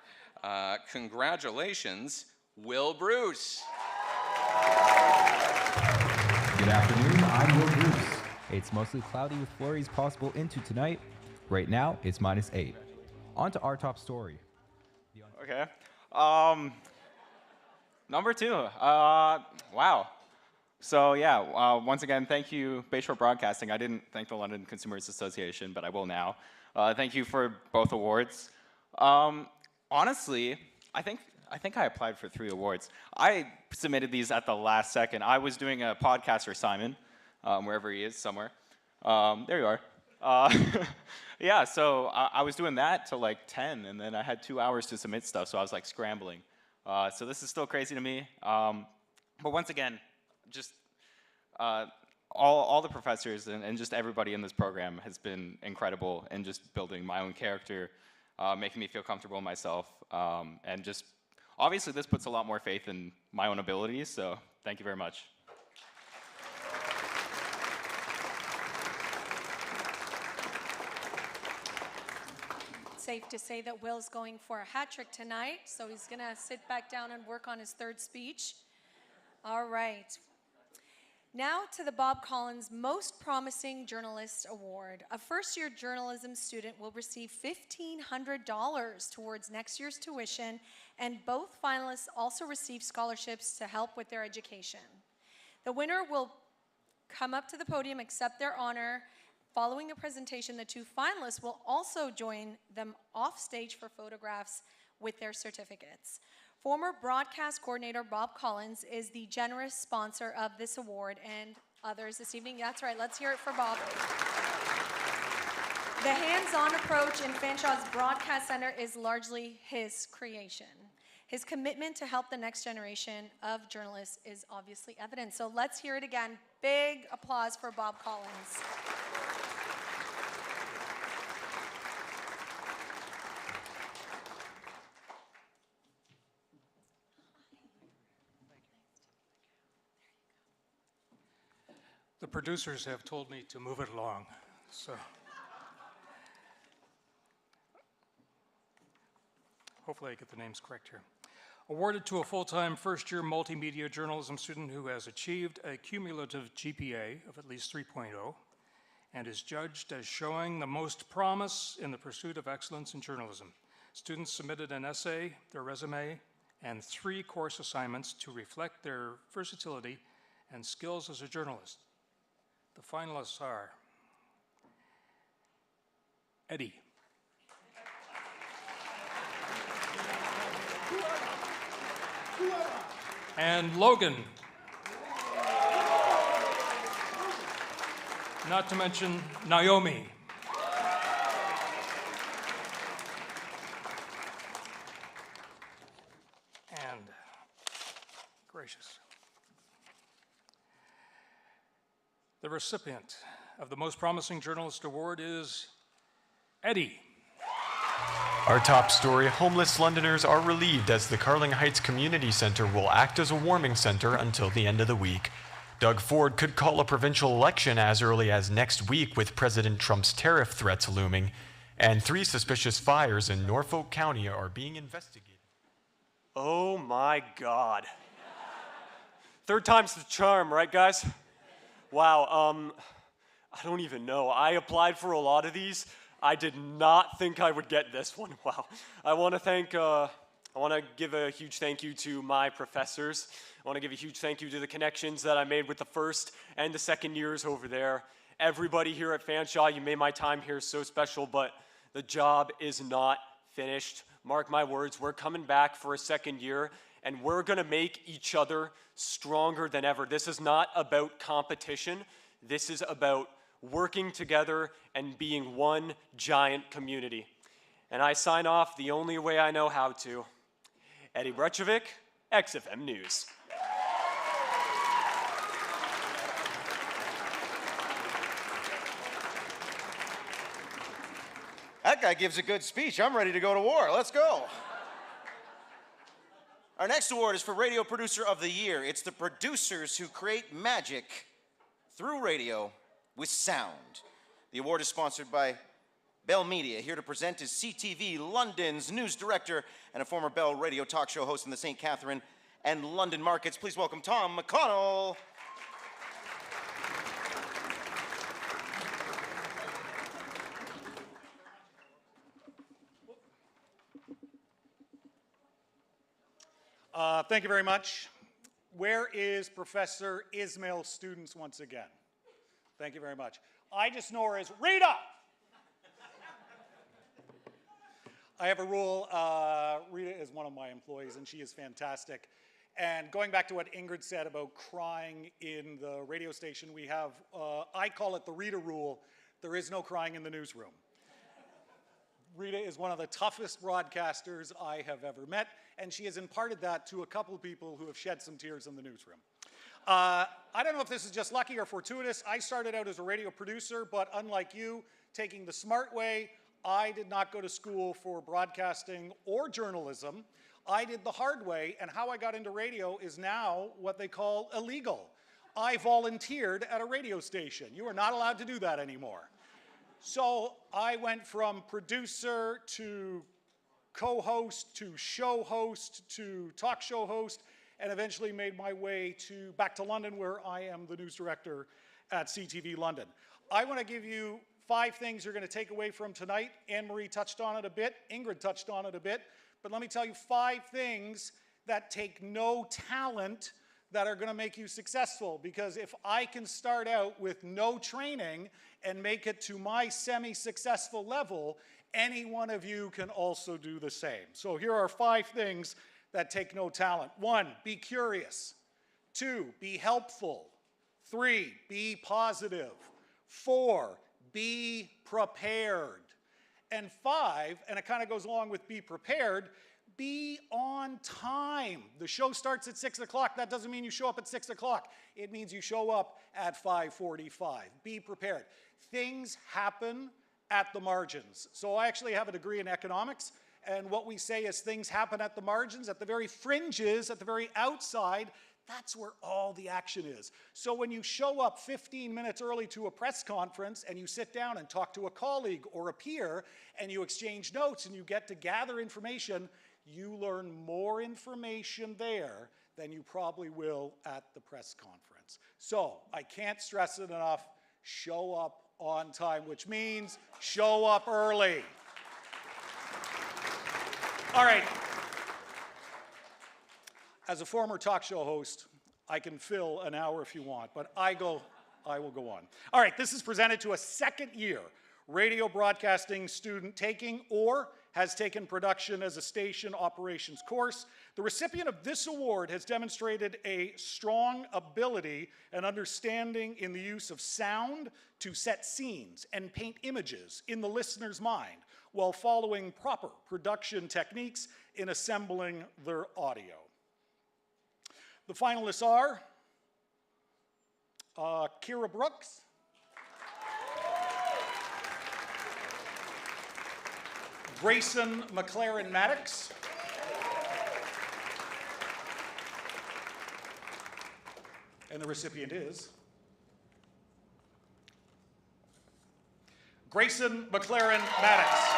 Congratulations, Will Bruce. Good afternoon, I'm Will Bruce. It's mostly cloudy with flurries possible into tonight. Right now, it's -8. On to our top story. Okay. Number 2. Wow. So yeah, once again, thank you, Bayshore Broadcasting. I didn't thank the London Consumers Association, but I will now. Thank you for both awards. Honestly, I think I applied for 3 awards. I submitted these at the last second. I was doing a podcaster Simon, wherever he is, somewhere. There you are. Yeah, so I was doing that till like 10, and then I had 2 hours to submit stuff, so I was like scrambling. So this is still crazy to me. But once again, just all the professors and just everybody in this program has been incredible in just building my own character, making me feel comfortable in myself, and just obviously this puts a lot more faith in my own abilities, so thank you very much. Safe to say that Will's going for a hat trick tonight, so he's gonna sit back down and work on his 3rd speech. All right. Now to the Bob Collins Most Promising Journalist Award. A first-year journalism student will receive $1,500 towards next year's tuition, and both finalists also receive scholarships to help with their education. The winner will come up to the podium, accept their honor. Following the presentation, the 2 finalists will also join them off stage for photographs with their certificates. Former broadcast coordinator Bob Collins is the generous sponsor of this award and others this evening. That's right, let's hear it for Bob. The hands-on approach in Fanshaw's Broadcast Center is largely his creation. His commitment to help the next generation of journalists is obviously evident. So let's hear it again. Big applause for Bob Collins. The producers have told me to move it along, so. Hopefully I get the names correct here. Awarded to a full-time first-year multimedia journalism student who has achieved a cumulative GPA of at least 3.0 and is judged as showing the most promise in the pursuit of excellence in journalism. Students submitted an essay, their resume, and 3 course assignments to reflect their versatility and skills as a journalist. The finalists are Eddie, and Logan, not to mention Naomi. And gracious. The recipient of the Most Promising Journalist Award is Eddie. Our top story, homeless Londoners are relieved as the Carling Heights Community Center will act as a warming center until the end of the week. Doug Ford could call a provincial election as early as next week with President Trump's tariff threats looming, and 3 suspicious fires in Norfolk County are being investigated. Oh my God. Third time's the charm, right guys? Wow, I don't even know. I applied for a lot of these. I did not think I would get this one. Wow. I want to give a huge thank you to my professors. I want to give a huge thank you to the connections that I made with the first and the second years over there. Everybody here at Fanshawe, you made my time here so special, but the job is not finished. Mark my words, we're coming back for a second year, and we're going to make each other stronger than ever. This is not about competition. This is about working together and being one giant community. And I sign off the only way I know how to. Eddie Brechovic, XFM News. That guy gives a good speech. I'm ready to go to war. Let's go. Our next award is for Radio Producer of the Year. It's the producers who create magic through radio with sound. The award is sponsored by Bell Media. Here to present is CTV London's news director and a former Bell radio talk show host in the St. Catherine and London markets. Please welcome Tom McConnell. Thank you very much. Where is Professor Ismail's students once again? Thank you very much. I just know her as Rita. I have a rule. Rita is one of my employees, and she is fantastic. And going back to what Ingrid said about crying in the radio station, we have, I call it the Rita rule. There is no crying in the newsroom. Rita is one of the toughest broadcasters I have ever met, and she has imparted that to a couple of people who have shed some tears in the newsroom. I don't know if this is just lucky or fortuitous. I started out as a radio producer, but unlike you, taking the smart way, I did not go to school for broadcasting or journalism. I did the hard way, and how I got into radio is now what they call illegal. I volunteered at a radio station. You are not allowed to do that anymore. So I went from producer to co-host to show host to talk show host, and eventually made my way back to London, where I am the news director at CTV London. I want to give you 5 things you're going to take away from tonight. Anne-Marie touched on it a bit, Ingrid touched on it a bit, but let me tell you 5 things that take no talent that are going to make you successful. Because if I can start out with no training and make it to my semi-successful level, any one of you can also do the same. So here are 5 things that take no talent. 1, be curious. 2, be helpful. 3, be positive. 4, be prepared. And 5, and it kind of goes along with be prepared, be on time. The show starts at 6 o'clock. That doesn't mean you show up at 6 o'clock. It means you show up at 5:45. Be prepared. Things happen at the margins. So I actually have a degree in economics, and what we say is things happen at the margins, at the very fringes, at the very outside. That's where all the action is. So when you show up 15 minutes early to a press conference and you sit down and talk to a colleague or a peer and you exchange notes and you get to gather information, you learn more information there than you probably will at the press conference. So I can't stress it enough, show up on time, which means show up early. All right. As a former talk show host, I can fill an hour if you want, but I will go on. All right, this is presented to a second-year radio broadcasting student taking or has taken production as a station operations course. The recipient of this award has demonstrated a strong ability and understanding in the use of sound to set scenes and paint images in the listener's mind while following proper production techniques in assembling their audio. The finalists are Kira Brooks, Grayson McLaren Maddox, and the recipient is Grayson McLaren Maddox.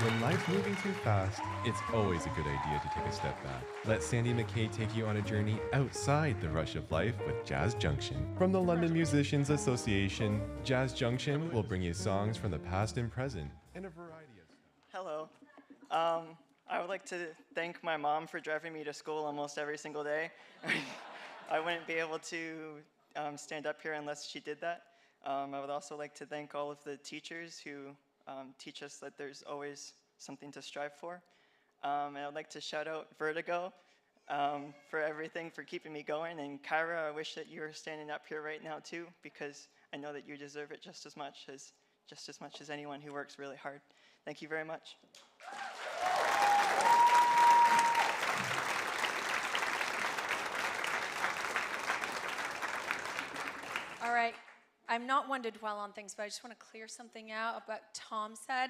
When life's moving too fast, it's always a good idea to take a step back. Let Sandy McKay take you on a journey outside the rush of life with Jazz Junction. From the London Musicians Association, Jazz Junction will bring you songs from the past and present and a variety of stuff. Hello. I would like to thank my mom for driving me to school almost every single day. I wouldn't be able to stand up here unless she did that. I would also like to thank all of the teachers who teach us that there's always something to strive for. And I'd like to shout out Vertigo for everything, for keeping me going. And Kyra, I wish that you were standing up here right now too, because I know that you deserve it just as much as anyone who works really hard. Thank you very much. All right. I'm not one to dwell on things, but I just want to clear something out about what Tom said.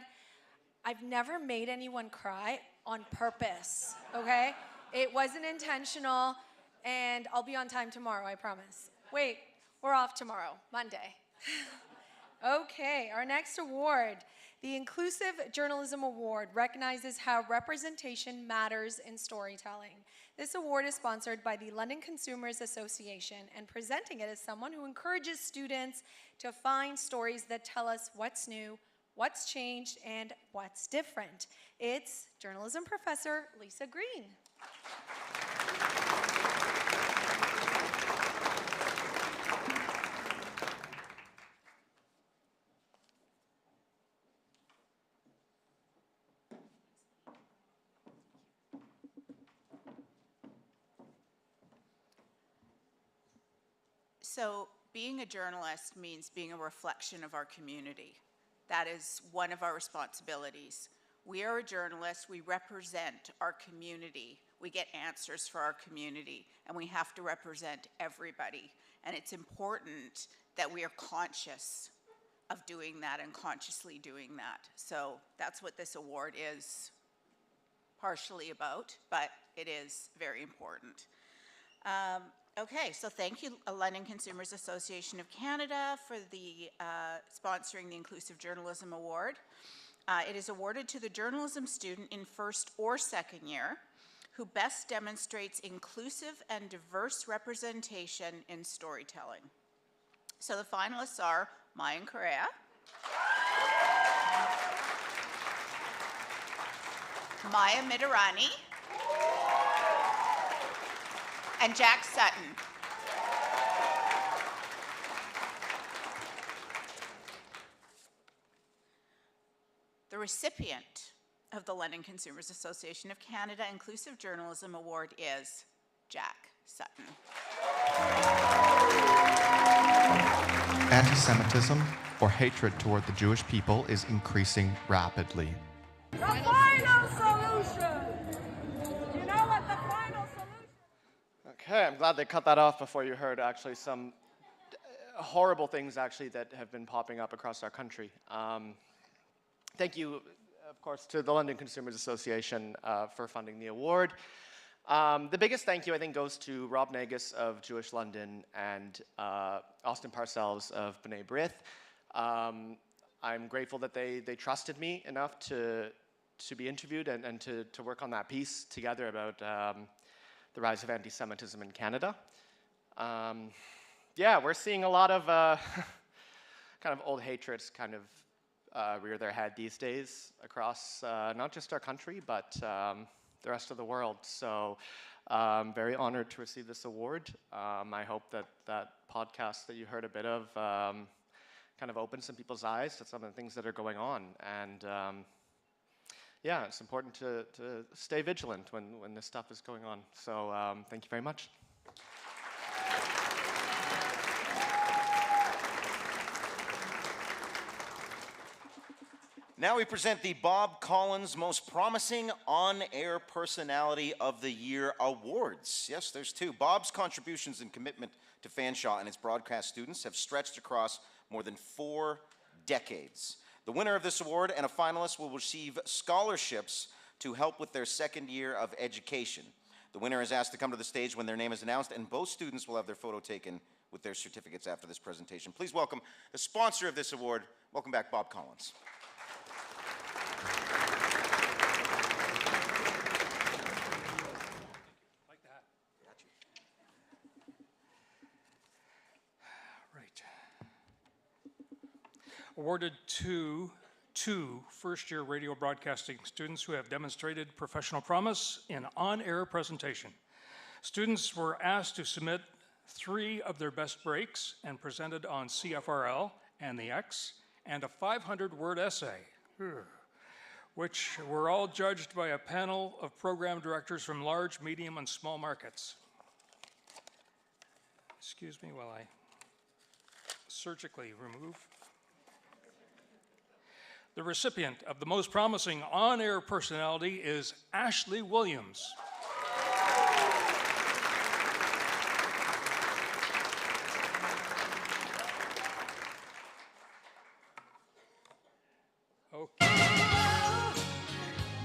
I've never made anyone cry on purpose, okay? It wasn't intentional, and I'll be on time tomorrow, I promise. Wait, we're off tomorrow, Monday. Okay, our next award, the Inclusive Journalism Award, recognizes how representation matters in storytelling. This award is sponsored by the London Consumers Association, and presenting it is someone who encourages students to find stories that tell us what's new, what's changed, and what's different. It's journalism professor Lisa Green. So being a journalist means being a reflection of our community. That is one of our responsibilities. We are a journalist, we represent our community, we get answers for our community, and we have to represent everybody. And it's important that we are conscious of doing that and consciously doing that. So that's what this award is partially about, but it is very important. Okay, so thank you, London Consumers Association of Canada, for the sponsoring the Inclusive Journalism Award. It is awarded to the journalism student in first or second year who best demonstrates inclusive and diverse representation in storytelling. So the finalists are Mayan Correa, Maya Midarani, and Jack Sutton. The recipient of the London Consumers Association of Canada Inclusive Journalism Award is Jack Sutton. Anti-Semitism, or hatred toward the Jewish people, is increasing rapidly. The final solution! You know what the final solution? Okay, I'm glad they cut that off before you heard actually some horrible things actually that have been popping up across our country. Thank you, of course, to the London Consumers Association for funding the award. The biggest thank you, I think, goes to Rob Nagus of Jewish London and Austin Parcells of B'nai B'rith. I'm grateful that they trusted me enough to be interviewed and to work on that piece together about the rise of anti-Semitism in Canada. Yeah, we're seeing a lot of kind of old hatreds kind of rear their head these days across not just our country, but the rest of the world. So I'm very honored to receive this award. I hope that that podcast that you heard a bit of kind of open some people's eyes to some of the things that are going on. And yeah, it's important to stay vigilant when this stuff is going on. So thank you very much. Now we present the Bob Collins Most Promising On-Air Personality of the Year Awards. Yes, there's two. Bob's contributions and commitment to Fanshawe and its broadcast students have stretched across more than 4 decades. The winner of this award and a finalist will receive scholarships to help with their second year of education. The winner is asked to come to the stage when their name is announced, and both students will have their photo taken with their certificates after this presentation. Please welcome the sponsor of this award. Welcome back, Bob Collins. Awarded to 2 first-year radio broadcasting students who have demonstrated professional promise in on-air presentation. Students were asked to submit 3 of their best breaks and presented on CFRL and the X, and a 500-word essay, which were all judged by a panel of program directors from large, medium, and small markets. Excuse me while I surgically remove. The recipient of the Most Promising On-Air Personality is Ashley Williams.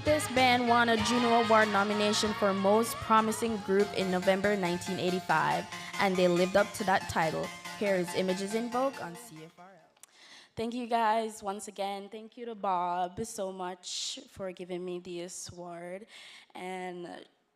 This band won a Juno Award nomination for Most Promising Group in November 1985, and they lived up to that title. Here is Images in Vogue on CFRL. Thank you guys once again. Thank you to Bob so much for giving me this award. And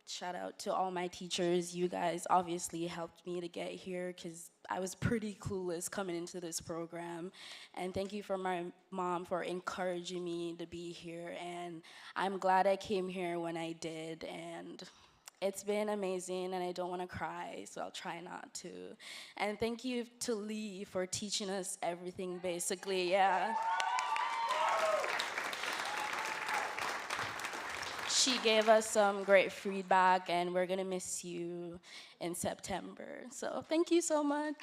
shout out to all my teachers. You guys obviously helped me to get here because I was pretty clueless coming into this program. And thank you for my mom for encouraging me to be here. And I'm glad I came here when I did. And it's been amazing, and I don't want to cry, so I'll try not to. And thank you to Lee for teaching us everything, basically, yeah. She gave us some great feedback, and we're going to miss you in September. So thank you so much.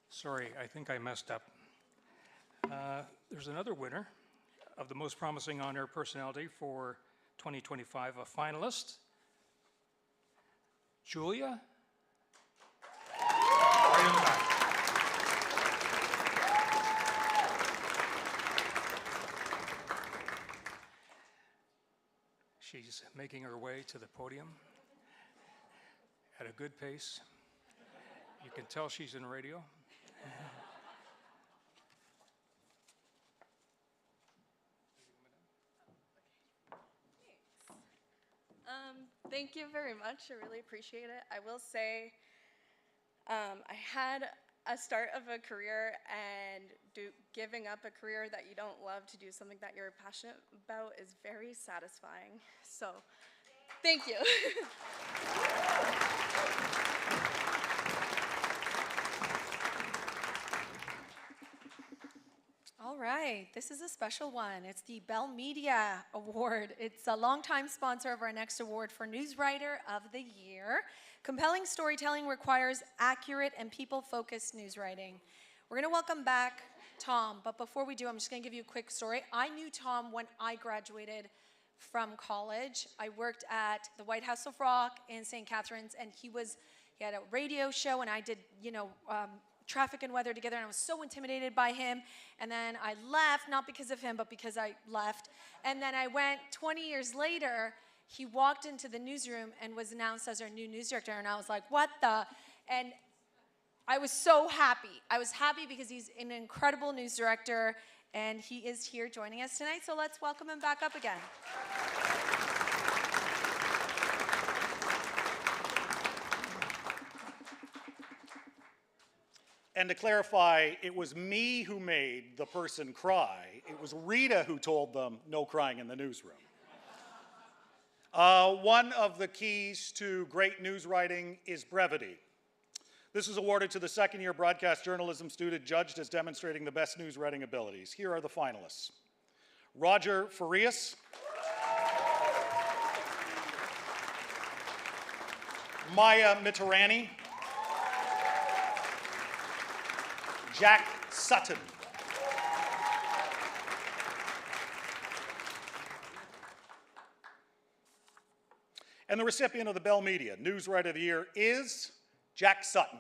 Sorry, I think I messed up. There's another winner of the Most Promising On-Air Personality for 2025, a finalist, Julia. Right in the back. She's making her way to the podium at a good pace. You can tell she's in radio. Thank you very much. I really appreciate it. I will say I had a start of a career, and giving up a career that you don't love to do something that you're passionate about is very satisfying. So thank you. All right, this is a special one. It's the Bell Media Award. It's a longtime sponsor of our next award for News Writer of the Year. Compelling storytelling requires accurate and people-focused news writing. We're gonna welcome back Tom, but before we do, I'm just gonna give you a quick story. I knew Tom when I graduated from college. I worked at the White House of Rock in St. Catharines, and he had a radio show, and I did, traffic and weather together, and I was so intimidated by him. And then I left, not because of him, but because I left. And then I went 20 years later, he walked into the newsroom and was announced as our new news director, and I was like, what the? And I was so happy. I was happy because he's an incredible news director, and he is here joining us tonight, so let's welcome him back up again. And to clarify, it was me who made the person cry. It was Rita who told them no crying in the newsroom. One of the keys to great news writing is brevity. This is awarded to the second-year broadcast journalism student judged as demonstrating the best news writing abilities. Here are the finalists. Roger Farias. Maya Mitarani. Jack Sutton. And the recipient of the Bell Media News Writer of the Year is Jack Sutton.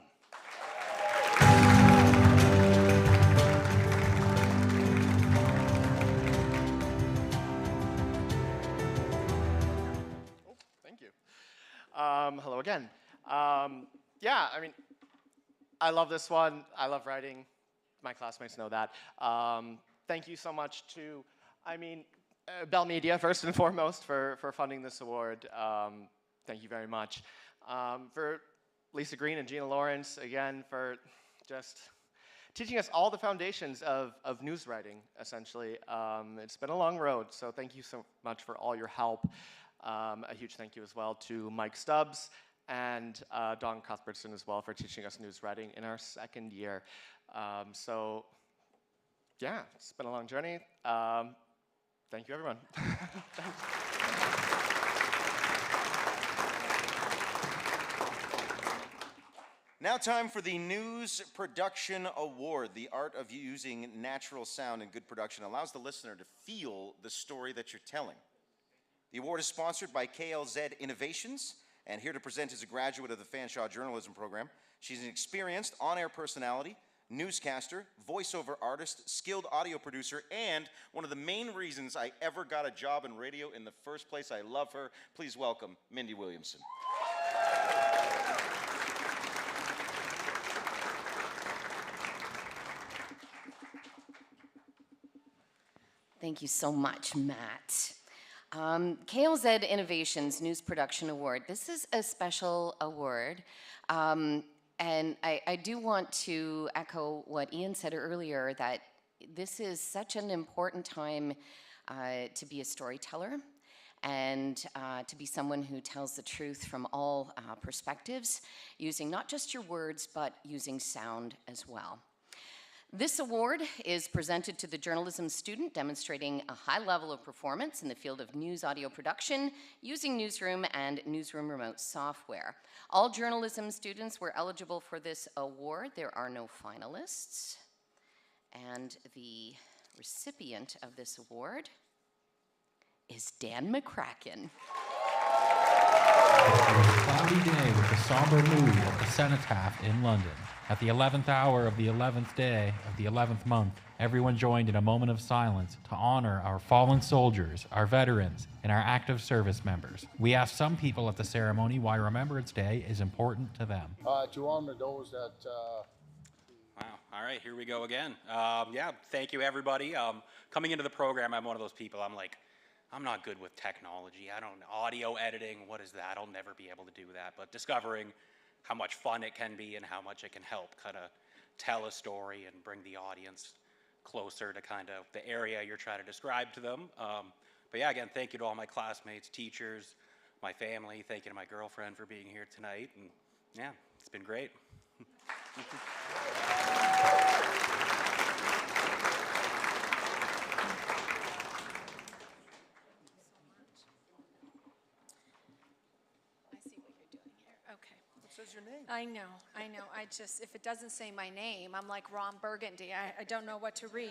Thank you. Hello again. Yeah, I mean, I love this one. I love writing. My classmates know that. Thank you so much to, Bell Media, first and foremost, for funding this award. Thank you very much. For Lisa Green and Gina Lawrence, again, for just teaching us all the foundations of news writing, essentially. It's been a long road, so thank you so much for all your help. A huge thank you as well to Mike Stubbs and Don Cuthbertson as well for teaching us news writing in our second year. So, yeah, it's been a long journey. Thank you, everyone. Now time for the News Production Award. The art of using natural sound in good production allows the listener to feel the story that you're telling. The award is sponsored by KLZ Innovations, and here to present is a graduate of the Fanshawe Journalism Program. She's an experienced on-air personality, newscaster, voiceover artist, skilled audio producer, and one of the main reasons I ever got a job in radio in the first place. I love her. Please welcome Mindy Williamson. Thank you so much, Matt. KLZ Innovations News Production Award. This is a special award. And I do want to echo what Ian said earlier, that this is such an important time to be a storyteller and to be someone who tells the truth from all perspectives, using not just your words, but using sound as well. This award is presented to the journalism student demonstrating a high level of performance in the field of news audio production using newsroom and newsroom remote software. All journalism students were eligible for this award. There are no finalists. And the recipient of this award is Dan McCracken. It was a cloudy day with the somber mood of the cenotaph in London. At the 11th hour of the 11th day of the 11th month, everyone joined in a moment of silence to honor our fallen soldiers, our veterans, and our active service members. We asked some people at the ceremony why Remembrance Day is important to them. To honor those that... Wow, all right, here we go again. Yeah, thank you, everybody. Coming into the program, I'm one of those people, I'm not good with technology. I don't know, audio editing, what is that? I'll never be able to do that. But discovering how much fun it can be and how much it can help kind of tell a story and bring the audience closer to kind of the area you're trying to describe to them. But yeah, again, thank you to all my classmates, teachers, my family. Thank you to my girlfriend for being here tonight. And yeah, it's been great. Your name. I know. If it doesn't say my name, I'm like Ron Burgundy. I don't know what to read.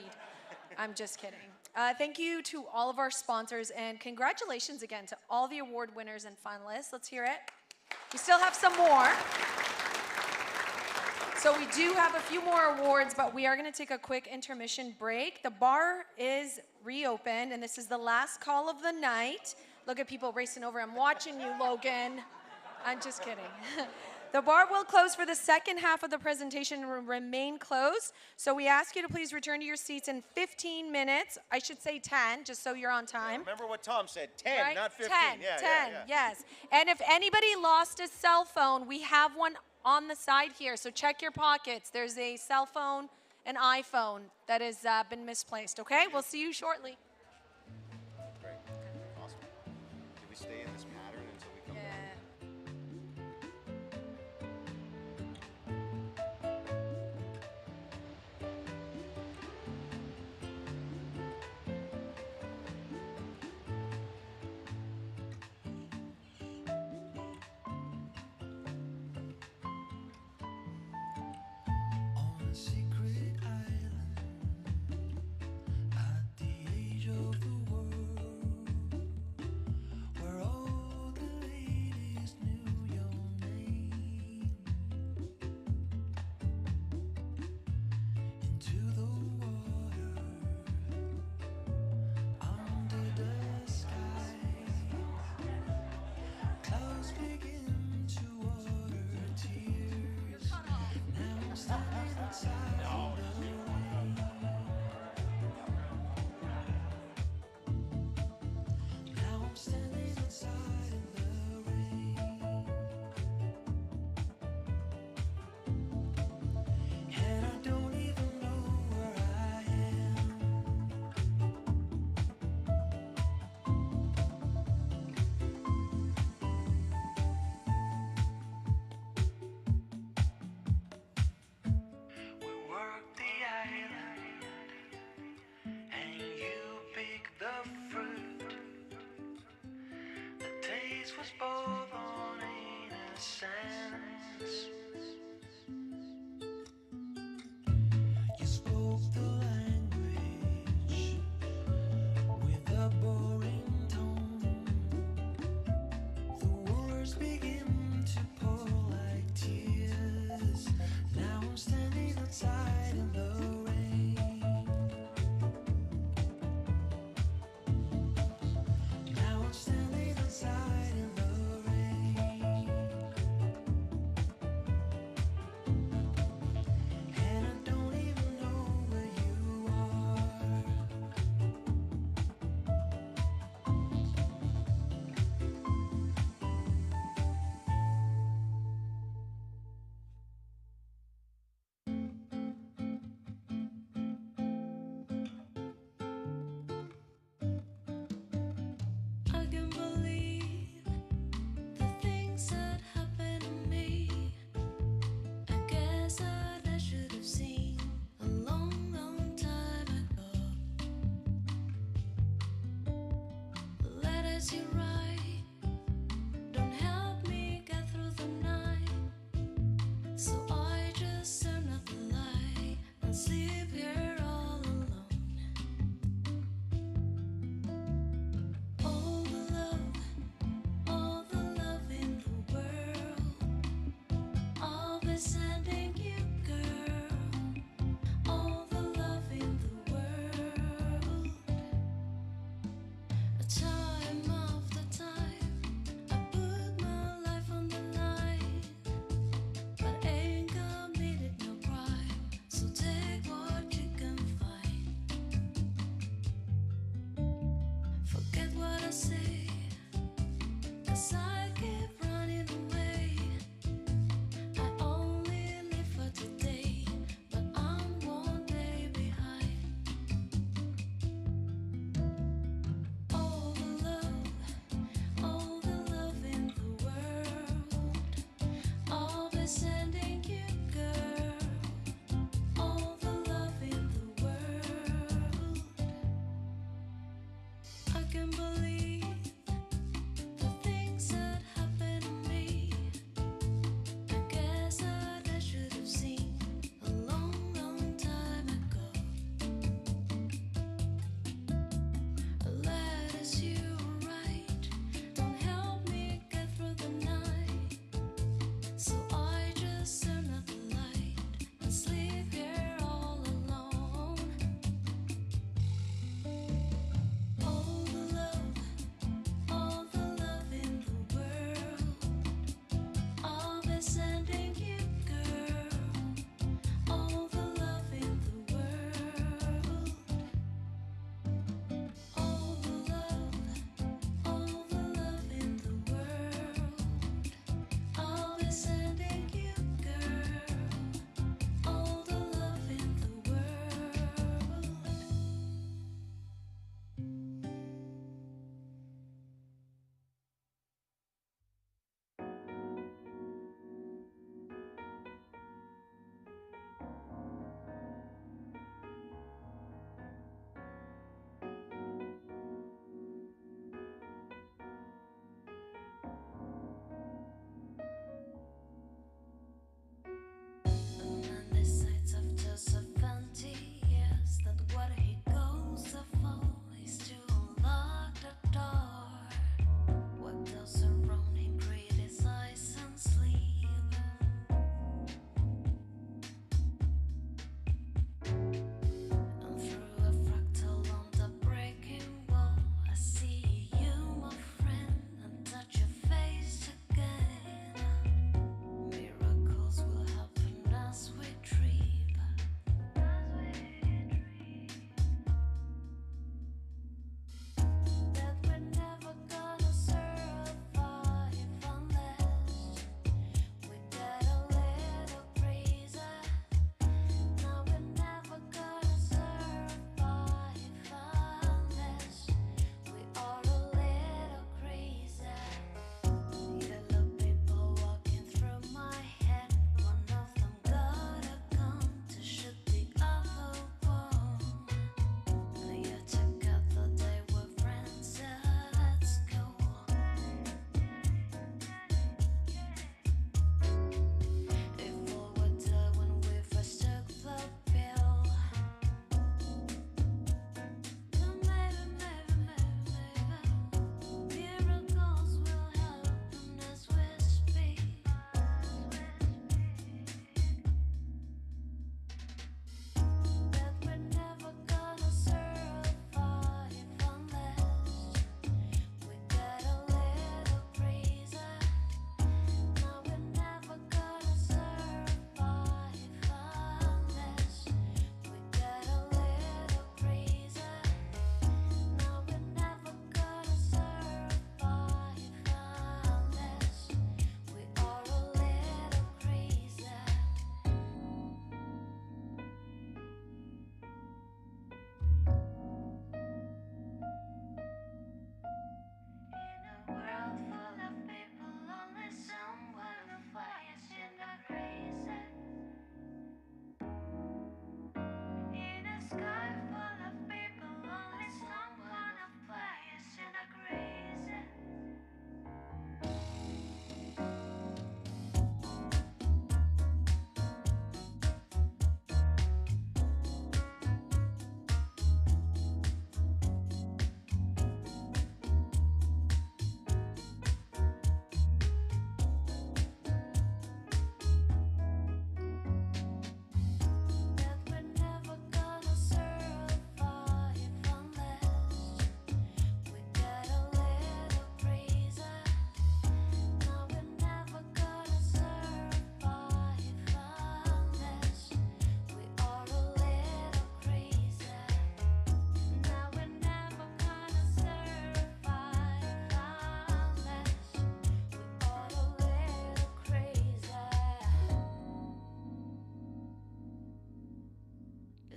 I'm just kidding. Thank you to all of our sponsors, and congratulations again to all the award winners and finalists. Let's hear it. We still have some more. So we do have a few more awards, but we are going to take a quick intermission break. The bar is reopened, and this is the last call of the night. Look at people racing over. I'm watching you, Logan. I'm just kidding. The bar will close for the second half of the presentation and remain closed. So we ask you to please return to your seats in 15 minutes. I should say 10, just so you're on time. Remember what Tom said, 10, right? not 15. 10, yeah, 10, yeah. yes. And if anybody lost a cell phone, we have one on the side here. So check your pockets. There's a cell phone, an iPhone that has been misplaced, okay? We'll see you shortly. Great. Awesome. Did we stay in this pattern until we come back.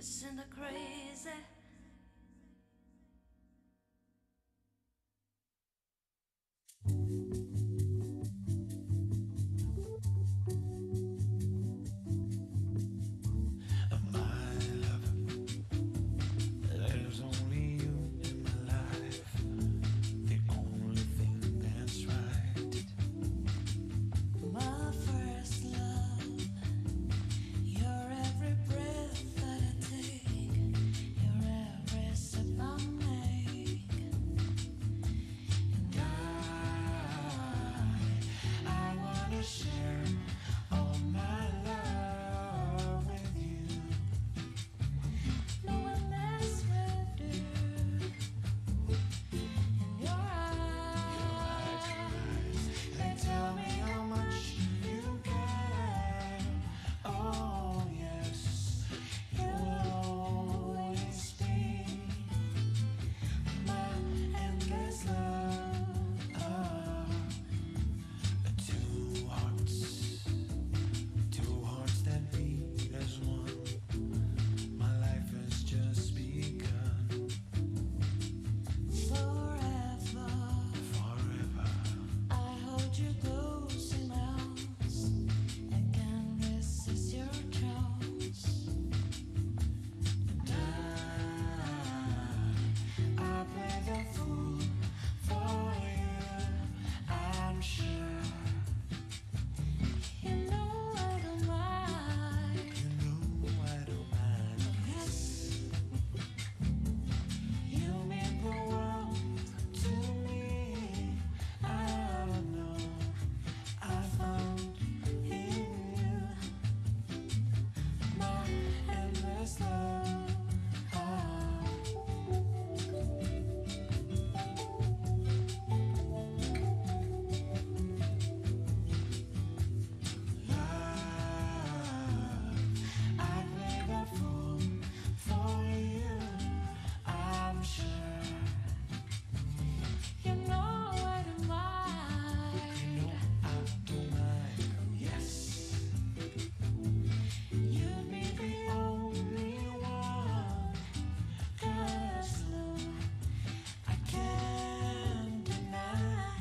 listen to crazy. There's only you in my life, the only thing that's right. My first love, your every breath that I take, your every step I make. And I wanna share all my love with you. No one else will do. In your eyes, they tell me how much you care. Oh yes, you will always be my endless love. Two hearts that beat as one. My life has just begun. Forever, forever, I hold you close in my arms. I can't resist your charms. And I play the fool for you. I'm sure you know I don't mind. You know I don't mind. Yes, you mean the world to me. I know I found in you my endless love. I play the fool for you. I'm sure you know I don't mind. You know I don't mind. Yes, you'd be the only one. 'Cause love, I can't deny.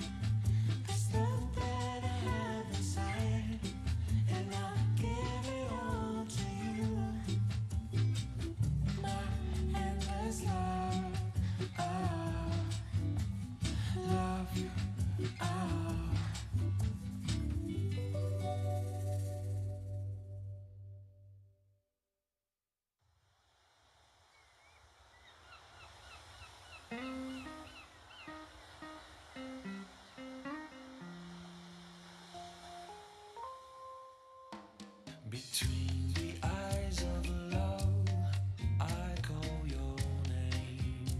There's love that I have inside, and I'll give it all to you. My endless love, love you, Between the eyes of love, I call your name.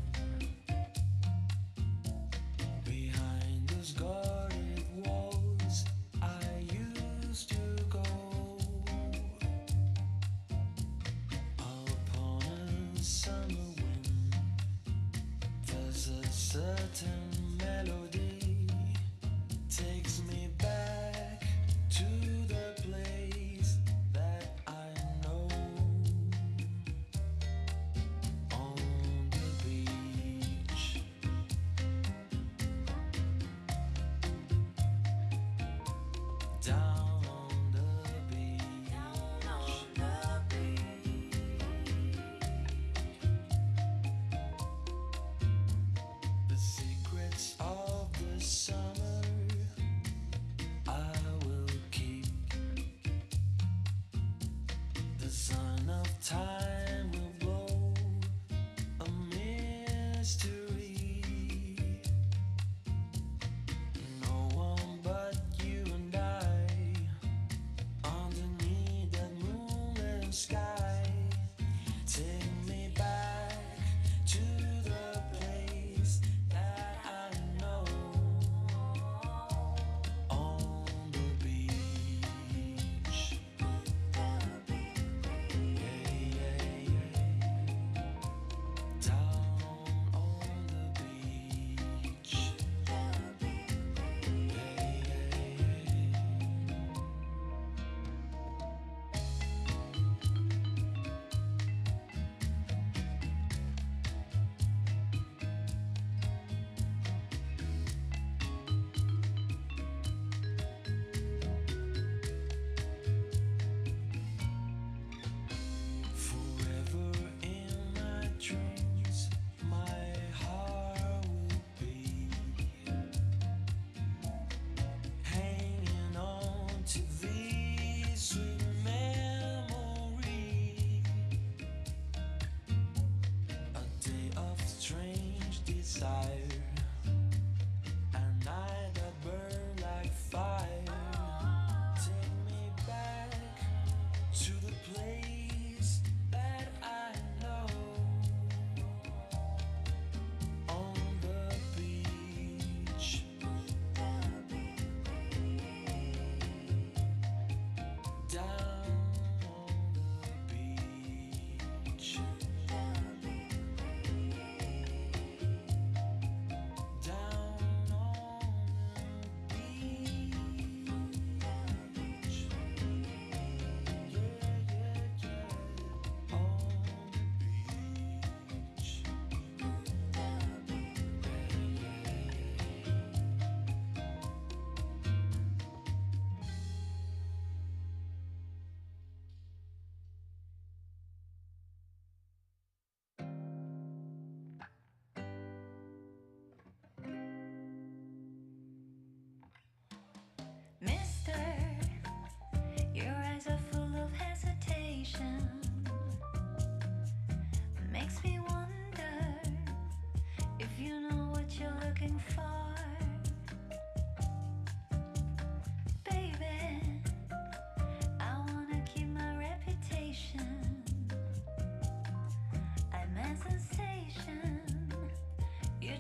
Behind those guarded walls, I used to go. Upon a summer wind, there's a certain melody takes me back to the place that I know. On the beach, down on the beach, the secrets of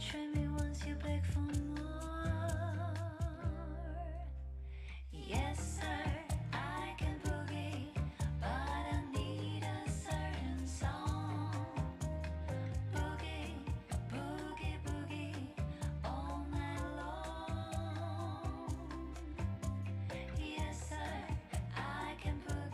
betray me once you beg for more. Yes, sir, I can boogie, but I need a certain song. Boogie, boogie, boogie, all night long. Yes, sir, I can boogie.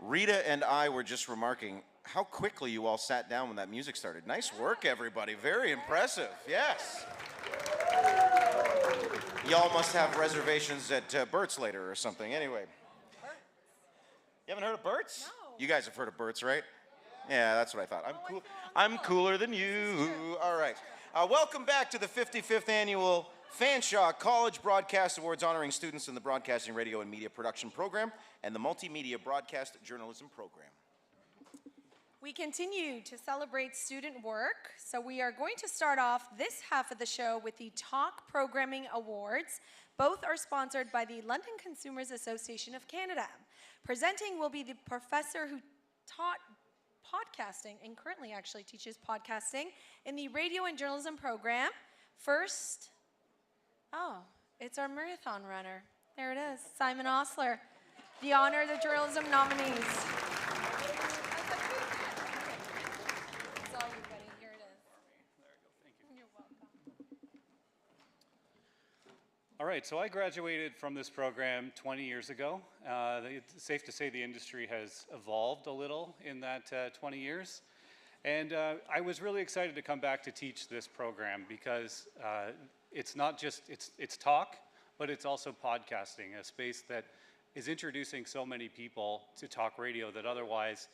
Rita and I were just remarking how quickly you all sat down when that music started. Nice work, everybody. Very impressive. Yes. Y'all must have reservations at Bert's later or something. Anyway. You haven't heard of Bert's? No. You guys have heard of Bert's, right? Yeah, that's what I thought. I'm cooler than you. All right. Welcome back to the 55th annual Fanshawe College Broadcast Awards, honoring students in the Broadcasting, Radio, and Media Production Program and the Multimedia Broadcast Journalism Program. We continue to celebrate student work, so we are going to start off this half of the show with the Talk Programming Awards. Both are sponsored by the London Consumers Association of Canada. Presenting will be the professor who taught podcasting and currently actually teaches podcasting in the Radio and Journalism Program. First, it's our marathon runner. There it is, Simon Osler, the honor of the journalism nominees. That's all you, buddy. Here it is. You're welcome. All right, so I graduated from this program 20 years ago. It's safe to say the industry has evolved a little in that 20 years. And I was really excited to come back to teach this program because it's not just, it's talk, but it's also podcasting, a space that is introducing so many people to talk radio that otherwise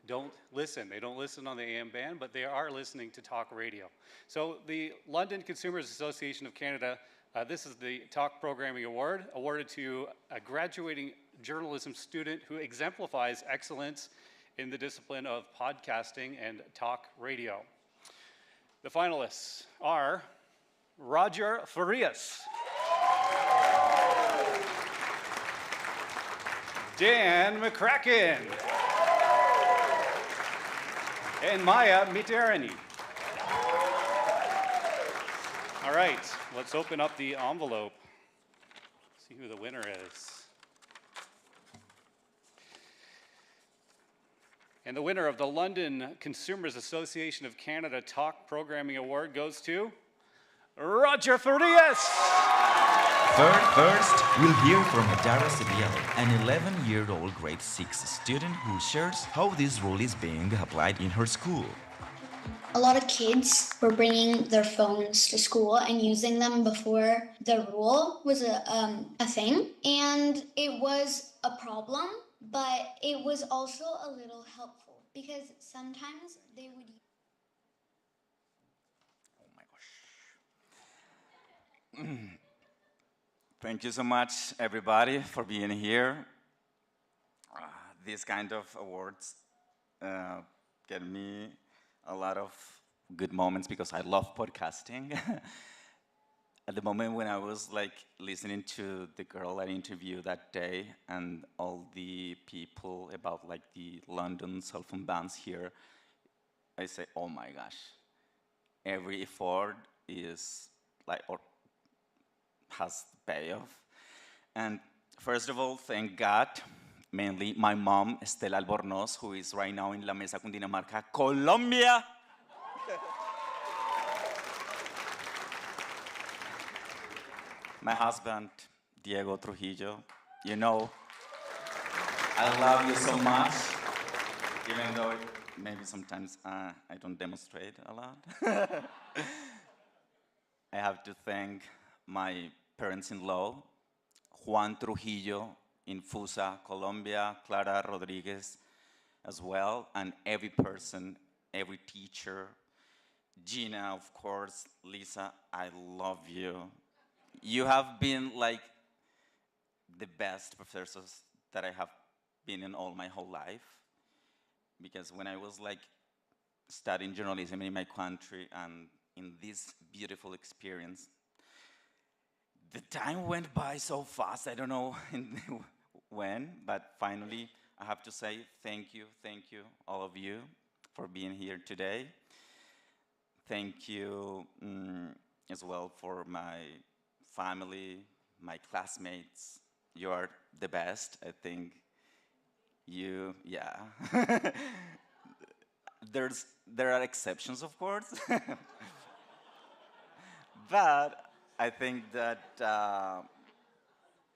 don't listen. They don't listen on the AM band, but they are listening to talk radio. So the London Consumers Association of Canada, this is the Talk Programming Award, awarded to a graduating journalism student who exemplifies excellence in the discipline of podcasting and talk radio. The finalists are Roger Farias, Dan McCracken, and Maya Miterani. All right, let's open up the envelope, see who the winner is. And the winner of the London Consumers Association of Canada Talk Programming Award goes to Roger Farias. First, we'll hear from Adara Seville, an 11-year-old grade 6 student who shares how this rule is being applied in her school. A lot of kids were bringing their phones to school and using them before the rule was a thing. And it was a problem, but it was also a little helpful because sometimes they would. Thank you so much, everybody, for being here. These kind of awards get me a lot of good moments because I love podcasting. at the moment when I was like listening to the girl I interviewed that day and all the people about like the London cell phone bans here, I say, oh my gosh, every effort is like, or has payoff. And first of all, thank God, mainly my mom, Estela Albornoz, who is right now in La Mesa, Cundinamarca, Colombia. My husband, Diego Trujillo, you know, I love you so much, even though maybe sometimes I don't demonstrate a lot. I have to thank my parents-in-law, Juan Trujillo in Fusa, Colombia, Clara Rodriguez as well, and every person, every teacher, Gina, of course, Lisa, I love you. You have been like the best professors that I have been in all my whole life. Because when I was like studying journalism in my country and in this beautiful experience, the time went by so fast, I don't know when, but finally I have to say thank you, all of you, for being here today. Thank you as well for my family, my classmates. You are the best, I think. You, yeah. There are exceptions, of course. But I think that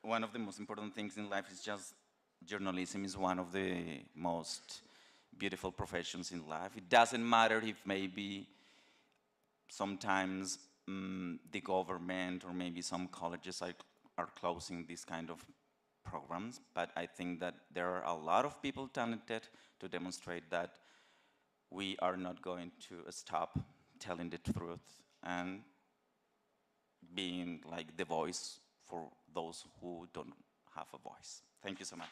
one of the most important things in life is just journalism is one of the most beautiful professions in life. It doesn't matter if maybe sometimes the government or maybe some colleges are closing this kind of programs, but I think that there are a lot of people talented to demonstrate that we are not going to stop telling the truth and being like the voice for those who don't have a voice. Thank you so much.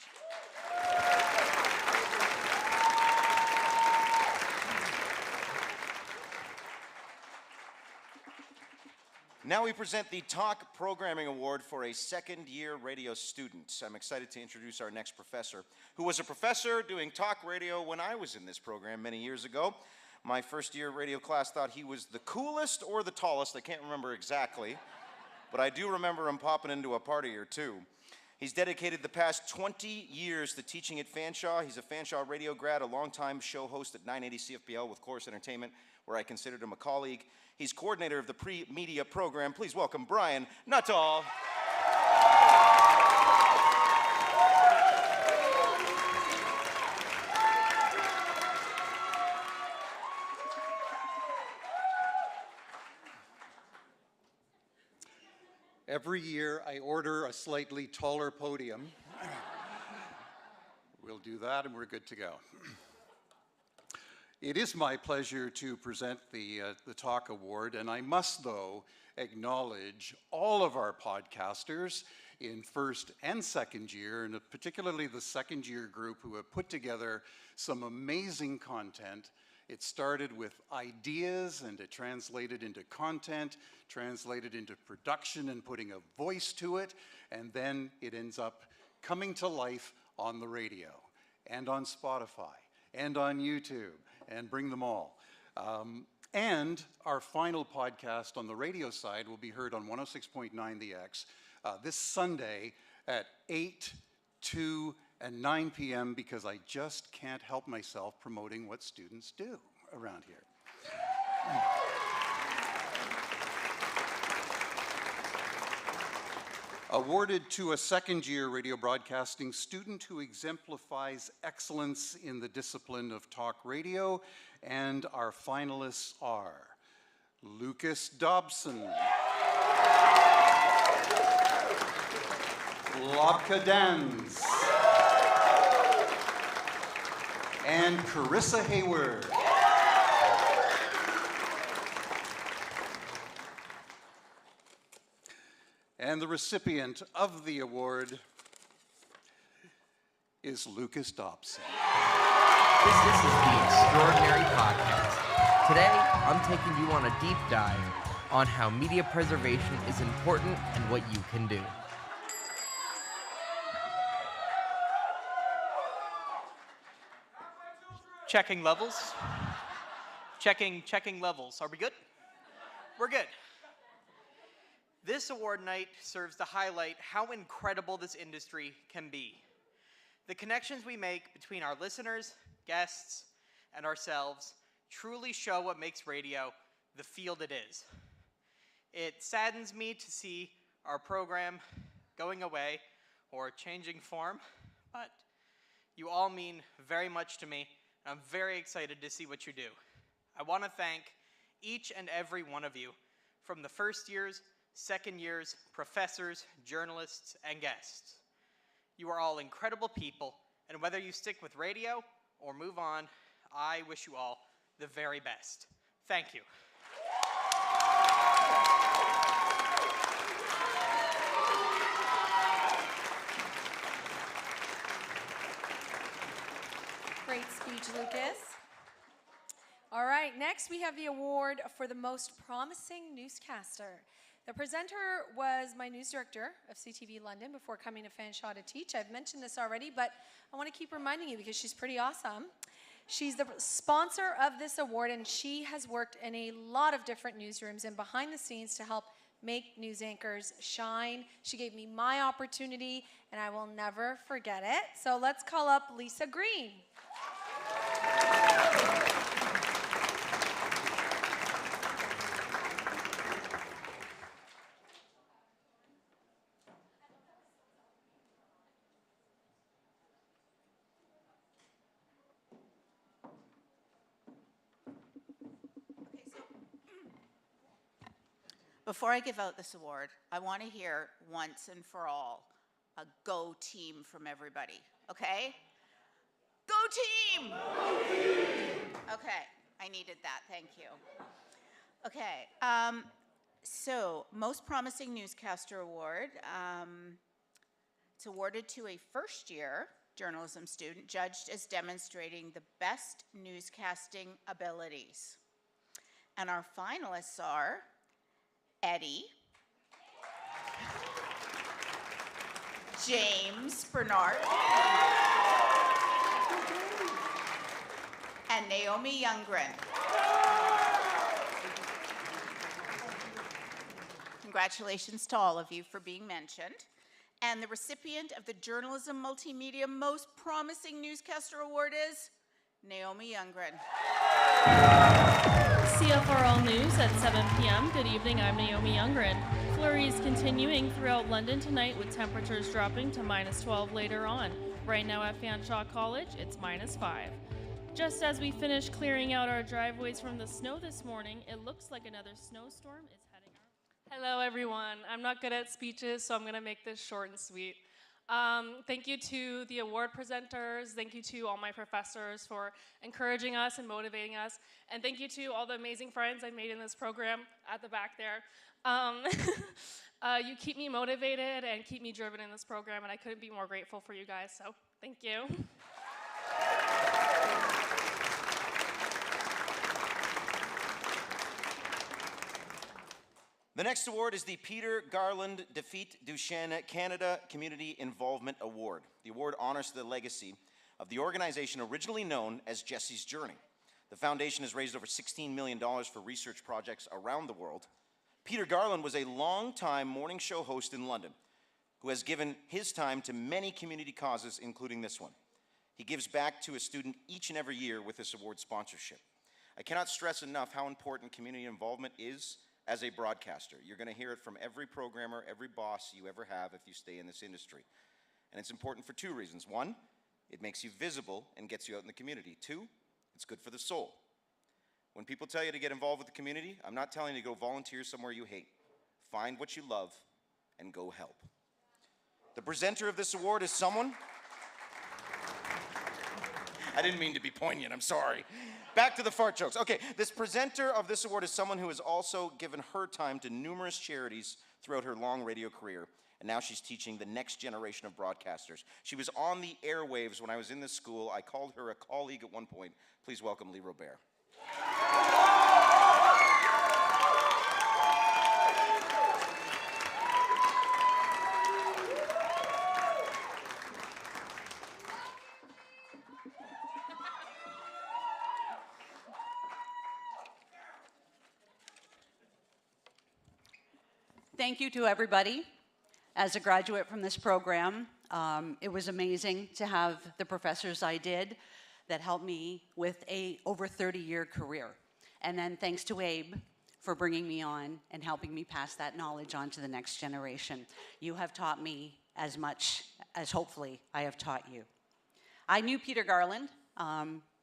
Now we present the Talk Programming Award for a second-year radio student. I'm excited to introduce our next professor, who was a professor doing talk radio when I was in this program many years ago. My first-year radio class thought he was the coolest or the tallest. I can't remember exactly, but I do remember him popping into a party or two. He's dedicated the past 20 years to teaching at Fanshawe. He's a Fanshawe radio grad, a longtime show host at 980 CFPL with Chorus Entertainment, where I considered him a colleague. He's coordinator of the pre-media program. Please welcome Brian Nuttall. Every year I order a slightly taller podium. We'll do that and we're good to go. It is my pleasure to present the Talk Award, and I must, though, acknowledge all of our podcasters in first and second year, and particularly the second year group who have put together some amazing content. It started with ideas, and it translated into content, translated into production and putting a voice to it, and then it ends up coming to life on the radio, and on Spotify, and on YouTube, and bring them all. And our final podcast on the radio side will be heard on 106.9 The X this Sunday at 8, 2, and 9 p.m. because I just can't help myself promoting what students do around here. Awarded to a second-year radio broadcasting student who exemplifies excellence in the discipline of talk radio, and our finalists are Lucas Dobson, Lobka Dans, and Carissa Hayward. And the recipient of the award is Lucas Dobson. This is the Extraordinary Podcast. Today, I'm taking you on a deep dive on how media preservation is important and what you can do. Checking levels. Checking levels. Are we good? We're good. This award night serves to highlight how incredible this industry can be. The connections we make between our listeners, guests, and ourselves truly show what makes radio the field it is. It saddens me to see our program going away or changing form, but you all mean very much to me, and I'm very excited to see what you do. I want to thank each and every one of you, from the first years, second years, professors, journalists, and guests. You are all incredible people, and whether you stick with radio or move on, I wish you all the very best. Thank you. Great speech, Lucas. All right, next we have the award for the most promising newscaster. The presenter was my news director of CTV London before coming to Fanshawe to teach. I've mentioned this already, but I want to keep reminding you because she's pretty awesome. She's the sponsor of this award, and she has worked in a lot of different newsrooms and behind the scenes to help make news anchors shine. She gave me my opportunity, and I will never forget it. So let's call up Lisa Green. Before I give out this award, I want to hear once and for all a go team from everybody, okay? Go team! Go team! Okay, I needed that, thank you. Okay, so Most Promising Newscaster Award. It's awarded to a first-year journalism student judged as demonstrating the best newscasting abilities. And our finalists are Eddie, James Bernard, and Naomi Youngren. Congratulations to all of you for being mentioned. And the recipient of the Journalism Multimedia Most Promising Newscaster Award is Naomi Youngren. CFRL News at 7 p.m. Good evening, I'm Naomi Youngren. Flurries continuing throughout London tonight with temperatures dropping to -12 later on. Right now at Fanshawe College, it's -5. Just as we finish clearing out our driveways from the snow this morning, it looks like another snowstorm is heading our way. Hello, everyone. I'm not good at speeches, so I'm going to make this short and sweet. Thank you to the award presenters. Thank you to all my professors for encouraging us and motivating us. And thank you to all the amazing friends I made in this program at the back there. You keep me motivated and keep me driven in this program, and I couldn't be more grateful for you guys, so thank you. The next award is the Peter Garland Defeat Duchenne Canada Community Involvement Award. The award honors the legacy of the organization originally known as Jesse's Journey. The foundation has raised over $16 million for research projects around the world. Peter Garland was a long-time morning show host in London who has given his time to many community causes, including this one. He gives back to a student each and every year with this award sponsorship. I cannot stress enough how important community involvement is as a broadcaster. You're going to hear it from every programmer, every boss you ever have if you stay in this industry. And it's important for two reasons. One, it makes you visible and gets you out in the community. Two, it's good for the soul. When people tell you to get involved with the community, I'm not telling you to go volunteer somewhere you hate. Find what you love and go help. The presenter of this award is someone... I didn't mean to be poignant, I'm sorry. Back to the fart jokes. Okay, this presenter of this award is someone who has also given her time to numerous charities throughout her long radio career, and now she's teaching the next generation of broadcasters. She was on the airwaves when I was in this school. I called her a colleague at one point. Please welcome Lee Robert. Thank you to everybody. As a graduate from this program, it was amazing to have the professors I did that helped me with a over 30-year career. And then thanks to Abe for bringing me on and helping me pass that knowledge on to the next generation. You have taught me as much as hopefully I have taught you. I knew Peter Garland.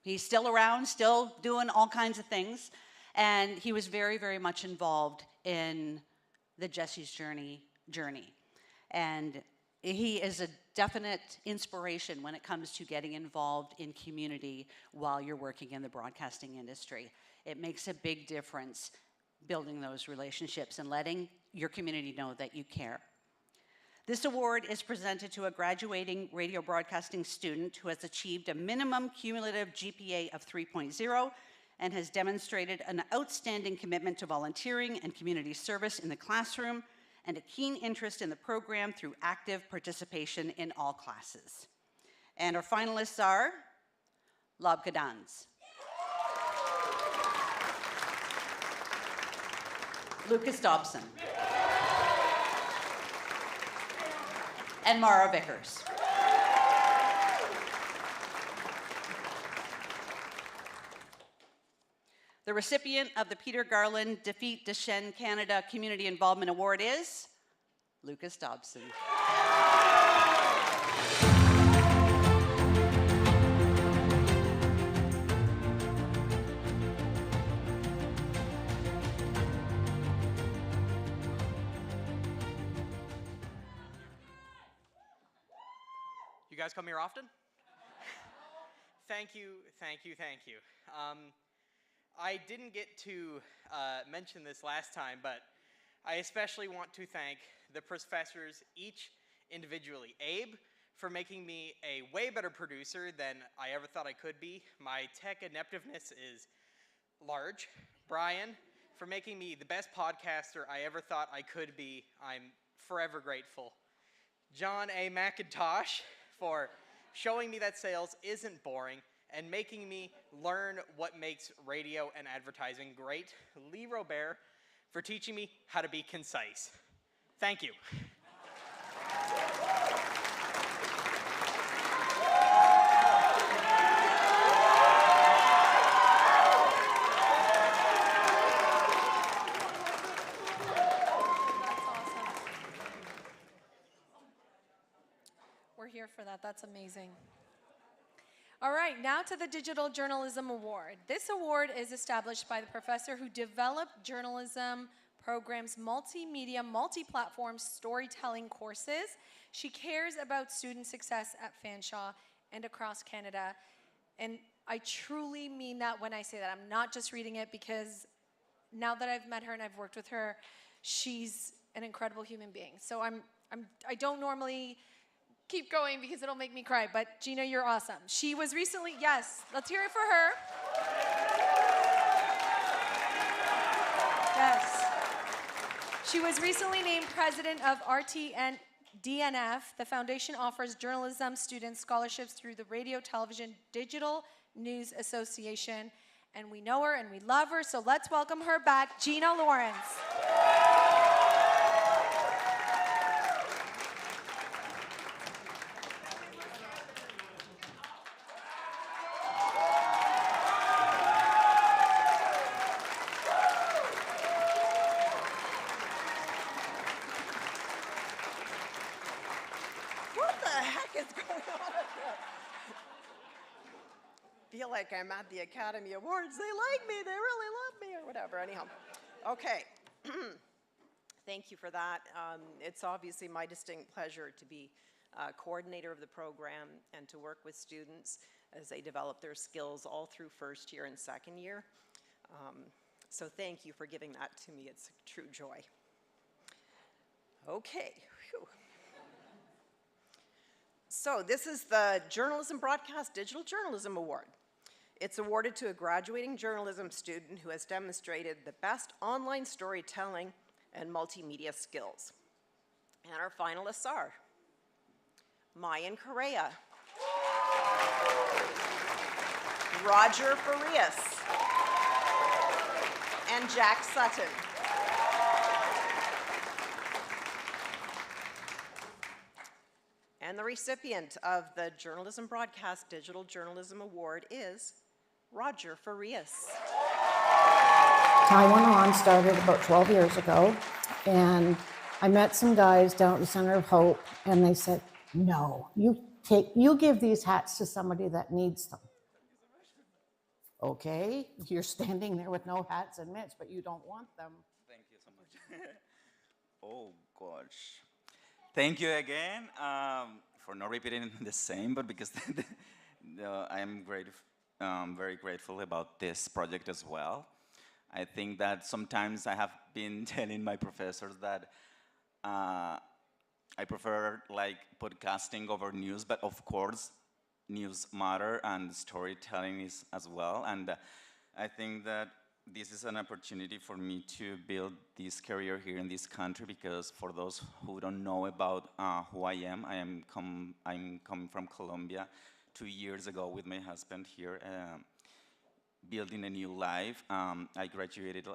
He's still around, still doing all kinds of things. And he was very, very much involved in the Jesse's journey. And he is a definite inspiration when it comes to getting involved in community while you're working in the broadcasting industry. It makes a big difference building those relationships and letting your community know that you care. This award is presented to a graduating radio broadcasting student who has achieved a minimum cumulative GPA of 3.0 and has demonstrated an outstanding commitment to volunteering and community service in the classroom and a keen interest in the program through active participation in all classes. And our finalists are Lab Kadans, Lucas Dobson, and Mara Vickers. The recipient of the Peter Garland Defeat Deschênes Canada Community Involvement Award is Lucas Dobson. You guys come here often? Thank you. I didn't get to mention this last time, but I especially want to thank the professors, each individually. Abe, for making me a way better producer than I ever thought I could be. My tech ineptness is large. Brian, for making me the best podcaster I ever thought I could be. I'm forever grateful. John A. McIntosh, for showing me that sales isn't boring and making me learn what makes radio and advertising great. Lee Robert, for teaching me how to be concise. Thank you. We're here for that. That's amazing. All right, now to the Digital Journalism Award. This award is established by the professor who developed journalism programs, multimedia, multi-platform storytelling courses. She cares about student success at Fanshawe and across Canada. And I truly mean that when I say that. I'm not just reading it because now that I've met her and I've worked with her, she's an incredible human being. So I don't normally keep going because it'll make me cry, but Gina, you're awesome. She was recently, yes, let's hear it for her. Yes. She was recently named president of RTN DNF. The foundation offers journalism students scholarships through the Radio Television Digital News Association, and we know her and we love her, so let's welcome her back, Gina Lawrence. Feel like I'm at the Academy Awards. They like me, they really love me, or whatever. Anyhow, okay. Thank you for that. It's obviously my distinct pleasure to be coordinator of the program and to work with students as they develop their skills all through first year and second year. So thank you for giving that to me. It's a true joy. Okay. Whew. So this is the Journalism Broadcast Digital Journalism Award. It's awarded to a graduating journalism student who has demonstrated the best online storytelling and multimedia skills. And our finalists are Mayan Correa, Roger Farias, and Jack Sutton. And the recipient of the Journalism Broadcast Digital Journalism Award is Roger Farias. Taiwan On started about 12 years ago, and I met some guys down at the Center of Hope, and they said, no, you give these hats to somebody that needs them. Okay, you're standing there with no hats and mitts, but you don't want them. Thank you so much. Oh, gosh. Thank you again for not repeating the same, but because I am very grateful about this project as well. I think that sometimes I have been telling my professors that I prefer like podcasting over news, but of course, news matter and storytelling is as well. And I think that this is an opportunity for me to build this career here in this country, because for those who don't know about who I'm coming from Colombia 2 years ago with my husband here, building a new life. I graduated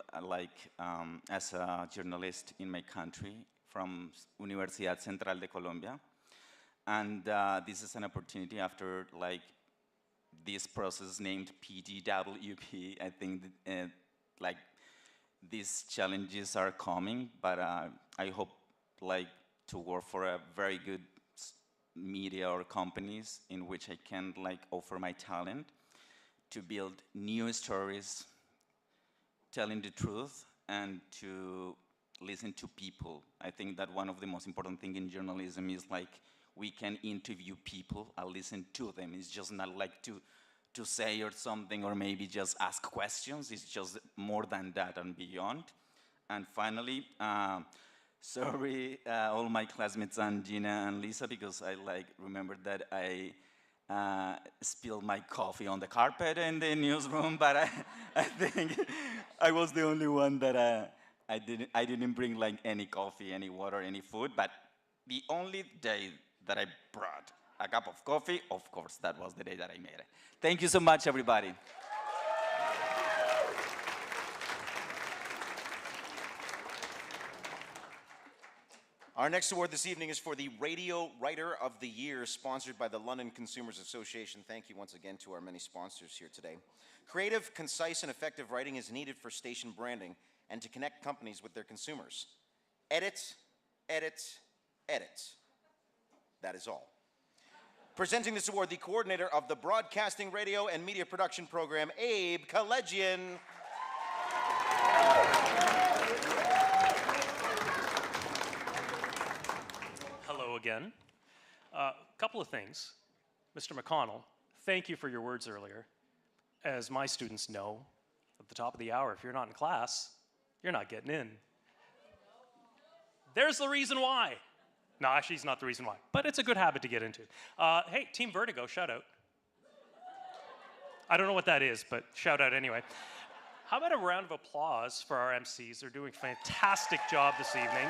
as a journalist in my country from Universidad Central de Colombia. And this is an opportunity after this process named PGWP. I think these challenges are coming, but I hope to work for a very good media or companies in which I can offer my talent to build new stories, telling the truth, and to listen to people. I think that one of the most important things in journalism is we can interview people and listen to them. It's just not to say or something, or maybe just ask questions. It's just more than that and beyond. And finally, sorry, all my classmates and Gina and Lisa, because I remembered that I spilled my coffee on the carpet in the newsroom, but I think I was the only one that I didn't bring any coffee, any water, any food. But the only day that I brought a cup of coffee, of course, that was the day that I made it. Thank you so much, everybody. Our next award this evening is for the Radio Writer of the Year, sponsored by the London Consumers Association. Thank you once again to our many sponsors here today. Creative, concise, and effective writing is needed for station branding and to connect companies with their consumers. Edit, edit, edit. That is all. Presenting this award, the coordinator of the Broadcasting, Radio, and Media Production Program, Abe Kalegian. Hello again. A couple of things. Mr. McConnell, thank you for your words earlier. As my students know, at the top of the hour, if you're not in class, you're not getting in. There's the reason why. No, actually, it's not the reason why, but it's a good habit to get into. Hey, Team Vertigo, shout out. I don't know what that is, but shout out anyway. How about a round of applause for our MCs? They're doing a fantastic job this evening.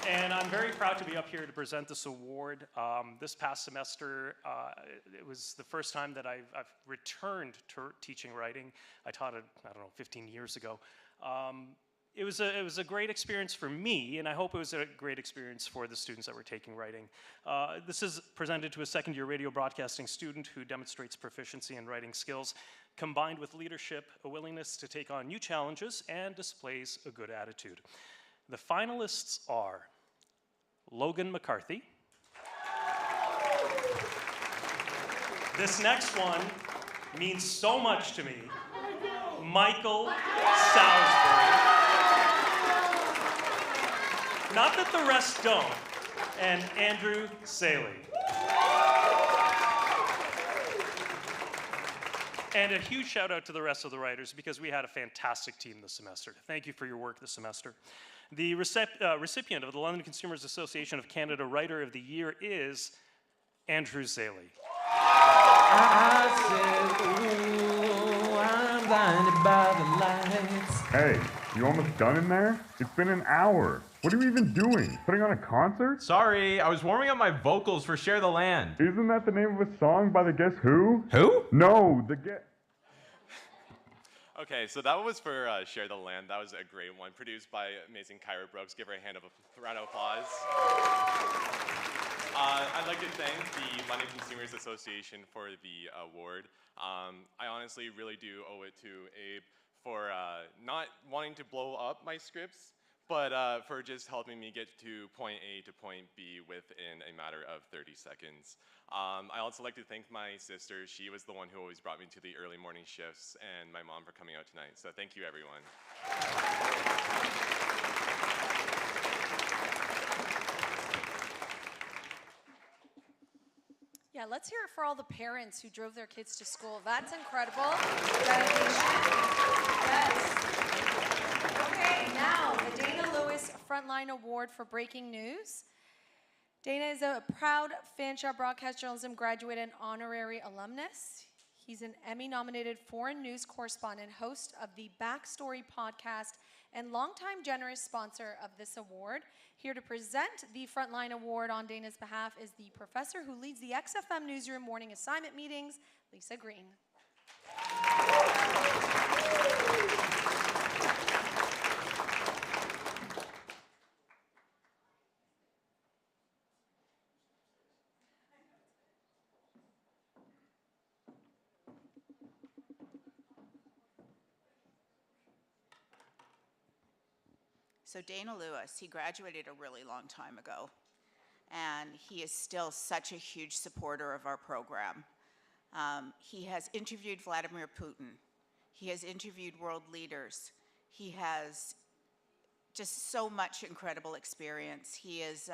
And I'm very proud to be up here to present this award. This past semester, it was the first time that I've returned to teaching writing. I taught it, 15 years ago. It was a great experience for me, and I hope it was a great experience for the students that were taking writing. This is presented to a second-year radio broadcasting student who demonstrates proficiency in writing skills, combined with leadership, a willingness to take on new challenges, and displays a good attitude. The finalists are Logan McCarthy. This next one means so much to me. Michael Salisbury. Not that the rest don't. And Andrew Saley. And a huge shout out to the rest of the writers, because we had a fantastic team this semester. Thank you for your work this semester. The recipient of the London Consumers Association of Canada Writer of the Year is Andrew Saley. I said, ooh, I'm blinded by the lights. Hey, you almost done in there? It's been an hour. What are you even doing? Putting on a concert? Sorry, I was warming up my vocals for Share the Land. Isn't that the name of a song by the Guess Who? Who? No, the Guess... Okay, so that was for Share the Land. That was a great one, produced by amazing Kyra Brooks. Give her a round of applause. I'd like to thank the London Consumers Association for the award. I honestly really do owe it to Abe for not wanting to blow up my scripts, but for just helping me get to point A to point B within a matter of 30 seconds. I also like to thank my sister. She was the one who always brought me to the early morning shifts, and my mom for coming out tonight. So thank you, everyone. Yeah, let's hear it for all the parents who drove their kids to school. That's incredible. Dedication. Yes. Okay, now the Dana Lewis Frontline Award for Breaking News. Dana is a proud Fanshawe Broadcast Journalism graduate and honorary alumnus. He's an Emmy-nominated foreign news correspondent, host of the Backstory podcast, and longtime generous sponsor of this award. Here to present the Frontline Award on Dana's behalf is the professor who leads the XFM Newsroom morning assignment meetings, Lisa Green. So Dana Lewis, he graduated a really long time ago, and he is still such a huge supporter of our program. He has interviewed Vladimir Putin. He has interviewed world leaders. He has just so much incredible experience. He is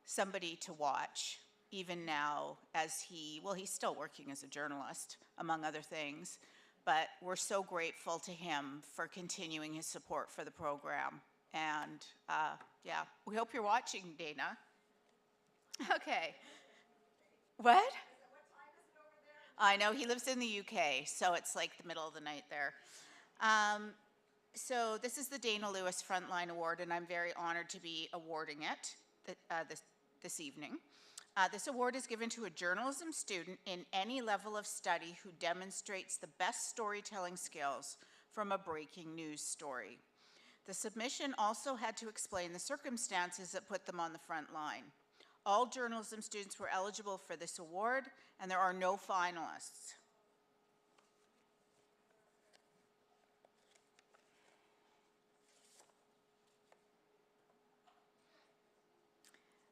somebody to watch, even now as he's still working as a journalist, among other things. But we're so grateful to him for continuing his support for the program. And yeah, we hope you're watching, Dana. Okay. What? I know, he lives in the UK, so it's like the middle of the night there. So this is the Dana Lewis Frontline Award, and I'm very honored to be awarding it this evening. This award is given to a journalism student in any level of study who demonstrates the best storytelling skills from a breaking news story. The submission also had to explain the circumstances that put them on the front line. All journalism students were eligible for this award, and there are no finalists.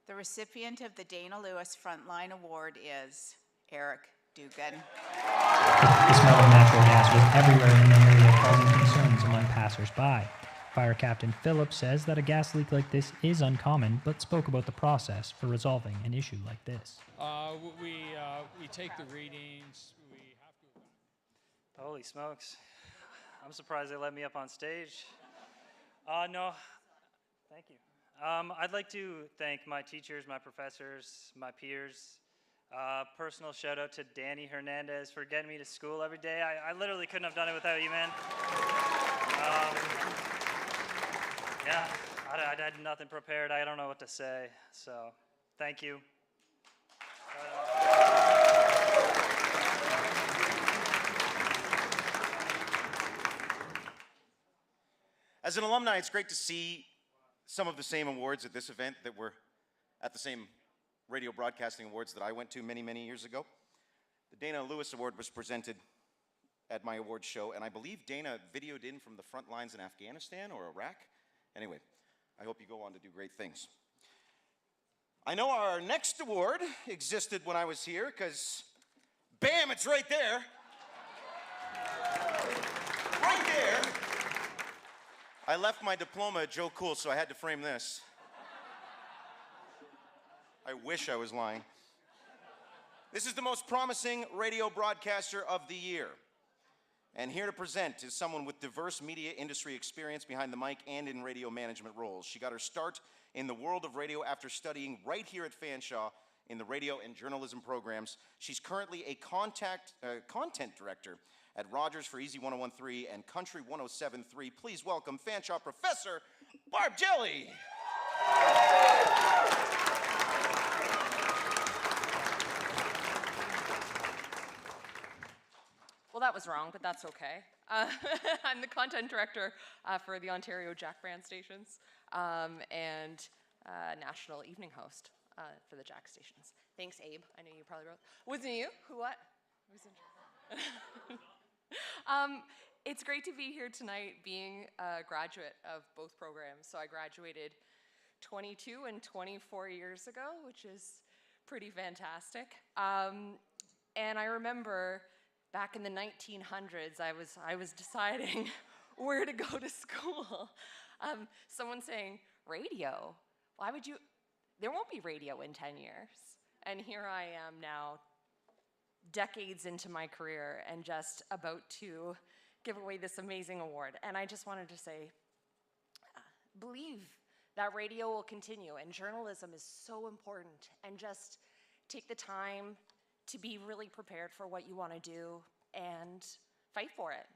The recipient of the Dana Lewis Frontline Award is Eric Dugan. The smell of natural gas was everywhere in the area, causing concerns among passers-by. Fire Captain Phillips says that a gas leak like this is uncommon, but spoke about the process for resolving an issue like this. We take the readings. We have to. Holy smokes! I'm surprised they let me up on stage. No, thank you. I'd like to thank my teachers, my professors, my peers. Personal shout out to Danny Hernandez for getting me to school every day. I literally couldn't have done it without you, man. Yeah, I had nothing prepared. I don't know what to say, so thank you. As an alumni, it's great to see some of the same awards at this event that were at the same radio broadcasting awards that I went to many, many years ago. The Dana Lewis Award was presented at my awards show, and I believe Dana videoed in from the front lines in Afghanistan or Iraq. Anyway, I hope you go on to do great things. I know our next award existed when I was here, because bam, it's right there. Right there. I left my diploma at Joe Cool, so I had to frame this. I wish I was lying. This is the most promising radio broadcaster of the year. And here to present is someone with diverse media industry experience behind the mic and in radio management roles. She got her start in the world of radio after studying right here at Fanshawe in the radio and journalism programs. She's currently a content director at Rogers for Easy 101.3 and Country 107.3. Please welcome Fanshawe Professor Barb Jelly. Well, that was wrong, but that's okay. I'm the content director for the Ontario Jack Brand stations and national evening host for the Jack stations. Thanks, Abe. I know you probably wrote. Wasn't you? Who what? It's great to be here tonight being a graduate of both programs. So I graduated 22 and 24 years ago, which is pretty fantastic. And I remember back in the 1900s, I was deciding where to go to school. Someone saying, radio? Why would you? There won't be radio in 10 years. And here I am now, decades into my career, and just about to give away this amazing award. And I just wanted to say, believe that radio will continue, and journalism is so important. And just take the time to be really prepared for what you want to do and fight for it.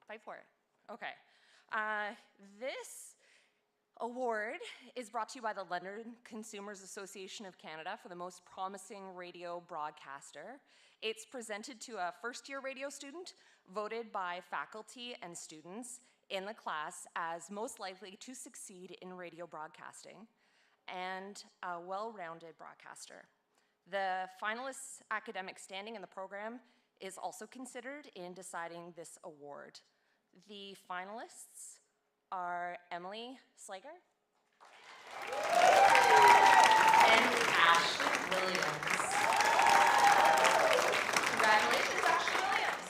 Fight for it. Okay. This award is brought to you by the London Consumers Association of Canada for the most promising radio broadcaster. It's presented to a first-year radio student voted by faculty and students in the class as most likely to succeed in radio broadcasting and a well-rounded broadcaster. The finalists' academic standing in the program is also considered in deciding this award. The finalists are Emily Slager and Ashley Williams. Congratulations, Ashley Williams.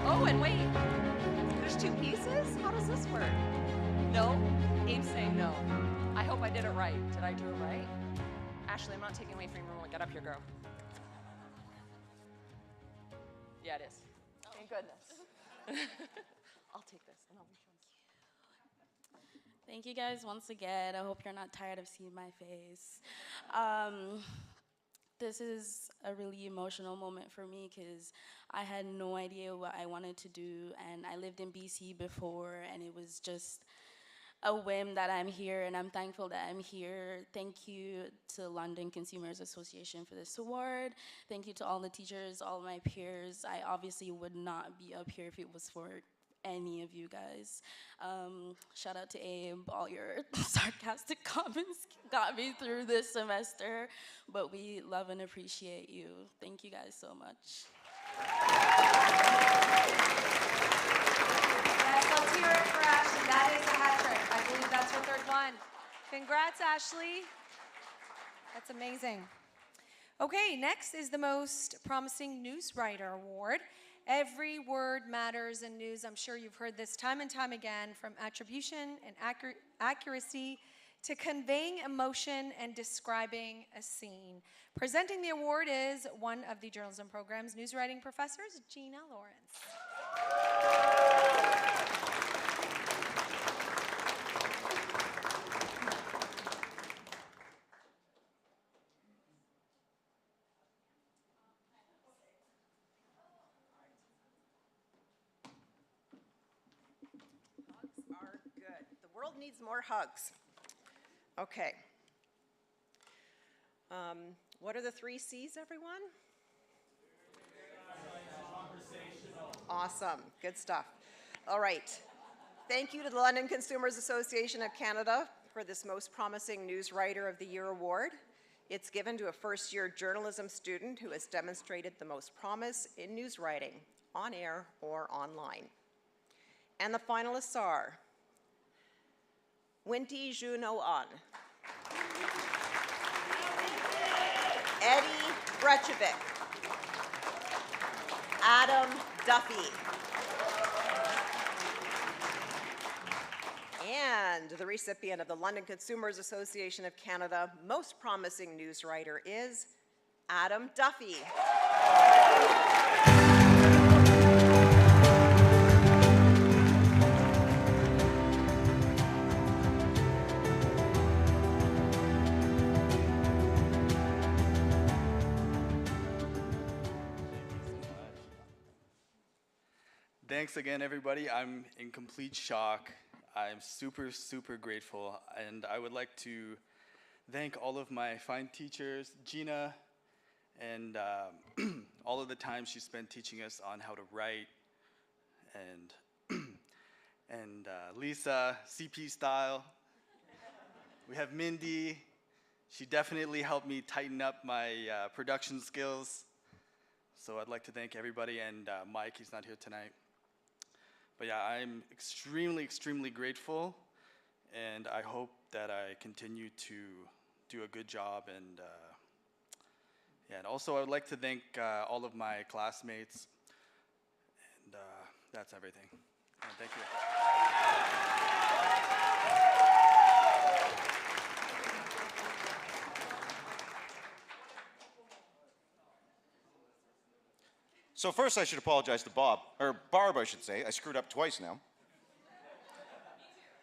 Oh, and wait, there's two pieces? How does this work? No? Abe's saying no. I hope I did it right. Did I do it right? Ashley, I'm not taking away from your role. Get up here, girl. Yeah, it is. Thank goodness. I'll take this and I'll be sure. Thank you guys once again. I hope you're not tired of seeing my face. This is a really emotional moment for me because I had no idea what I wanted to do, and I lived in BC before, and it was just a whim that I'm here, and I'm thankful that I'm here. Thank you to London Consumers Association for this award. Thank you to all the teachers, all my peers. I obviously would not be up here if it was for any of you guys. Shout out to Abe. All your sarcastic comments got me through this semester, but we love and appreciate you. Thank you guys so much. Let's hear it for Ashley. That is a hat trick. I believe that's her third one. Congrats, Ashley. That's amazing. Okay, next is the Most Promising News Writer Award. Every word matters in news. I'm sure you've heard this time and time again, from attribution and accuracy to conveying emotion and describing a scene. Presenting the award is one of the journalism program's news writing professors, Gina Lawrence. Needs more hugs. Okay. What are the 3 C's, everyone? Awesome. Good stuff. All right. Thank you to the London Consumers Association of Canada for this Most Promising News Writer of the Year award. It's given to a first-year journalism student who has demonstrated the most promise in news writing, on air or online. And the finalists are Winty Juno An, Eddie Brechovic, Adam Duffy, and the recipient of the London Consumers Association of Canada Most Promising News Writer is Adam Duffy. Thanks again, everybody. I'm in complete shock. I'm super, super grateful. And I would like to thank all of my fine teachers, Gina, and all of the time she spent teaching us on how to write, and Lisa, CP style. We have Mindy. She definitely helped me tighten up my production skills. So I'd like to thank everybody, and Mike, he's not here tonight. But yeah, I'm extremely, extremely grateful, and I hope that I continue to do a good job. And yeah, and also I would like to thank all of my classmates, and that's everything. And thank you. So first I should apologize to Barb, I should say. I screwed up twice now.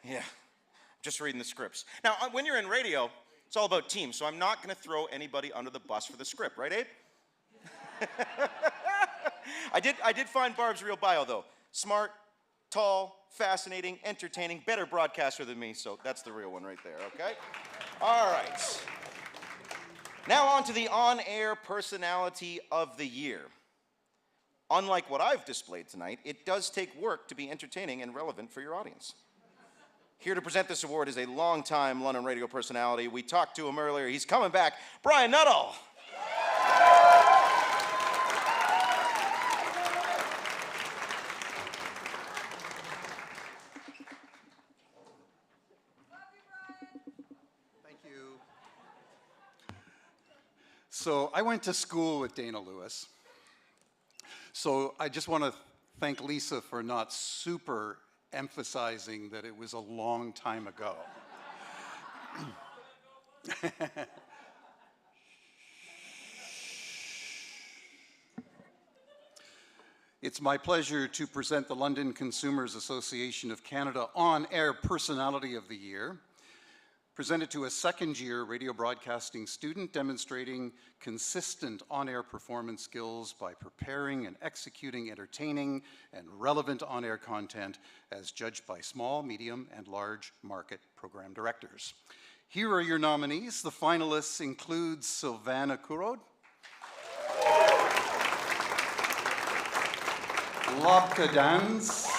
Yeah, just reading the scripts. Now, when you're in radio, it's all about teams, so I'm not gonna throw anybody under the bus for the script, right, Abe? I did find Barb's real bio, though. Smart, tall, fascinating, entertaining, better broadcaster than me, so that's the real one right there, okay? All right. Now on to the on-air personality of the year. Unlike what I've displayed tonight, it does take work to be entertaining and relevant for your audience. Here to present this award is a longtime London radio personality. We talked to him earlier. He's coming back. Brian Nuttall. Thank you. So I went to school with Dana Lewis. So I just want to thank Lisa for not super emphasizing that it was a long time ago. It's my pleasure to present the London Consumers Association of Canada On-Air Personality of the Year, presented to a second-year radio broadcasting student demonstrating consistent on-air performance skills by preparing and executing entertaining and relevant on-air content as judged by small, medium, and large market program directors. Here are your nominees. The finalists include Sylvana Kurod, Lobka Dans,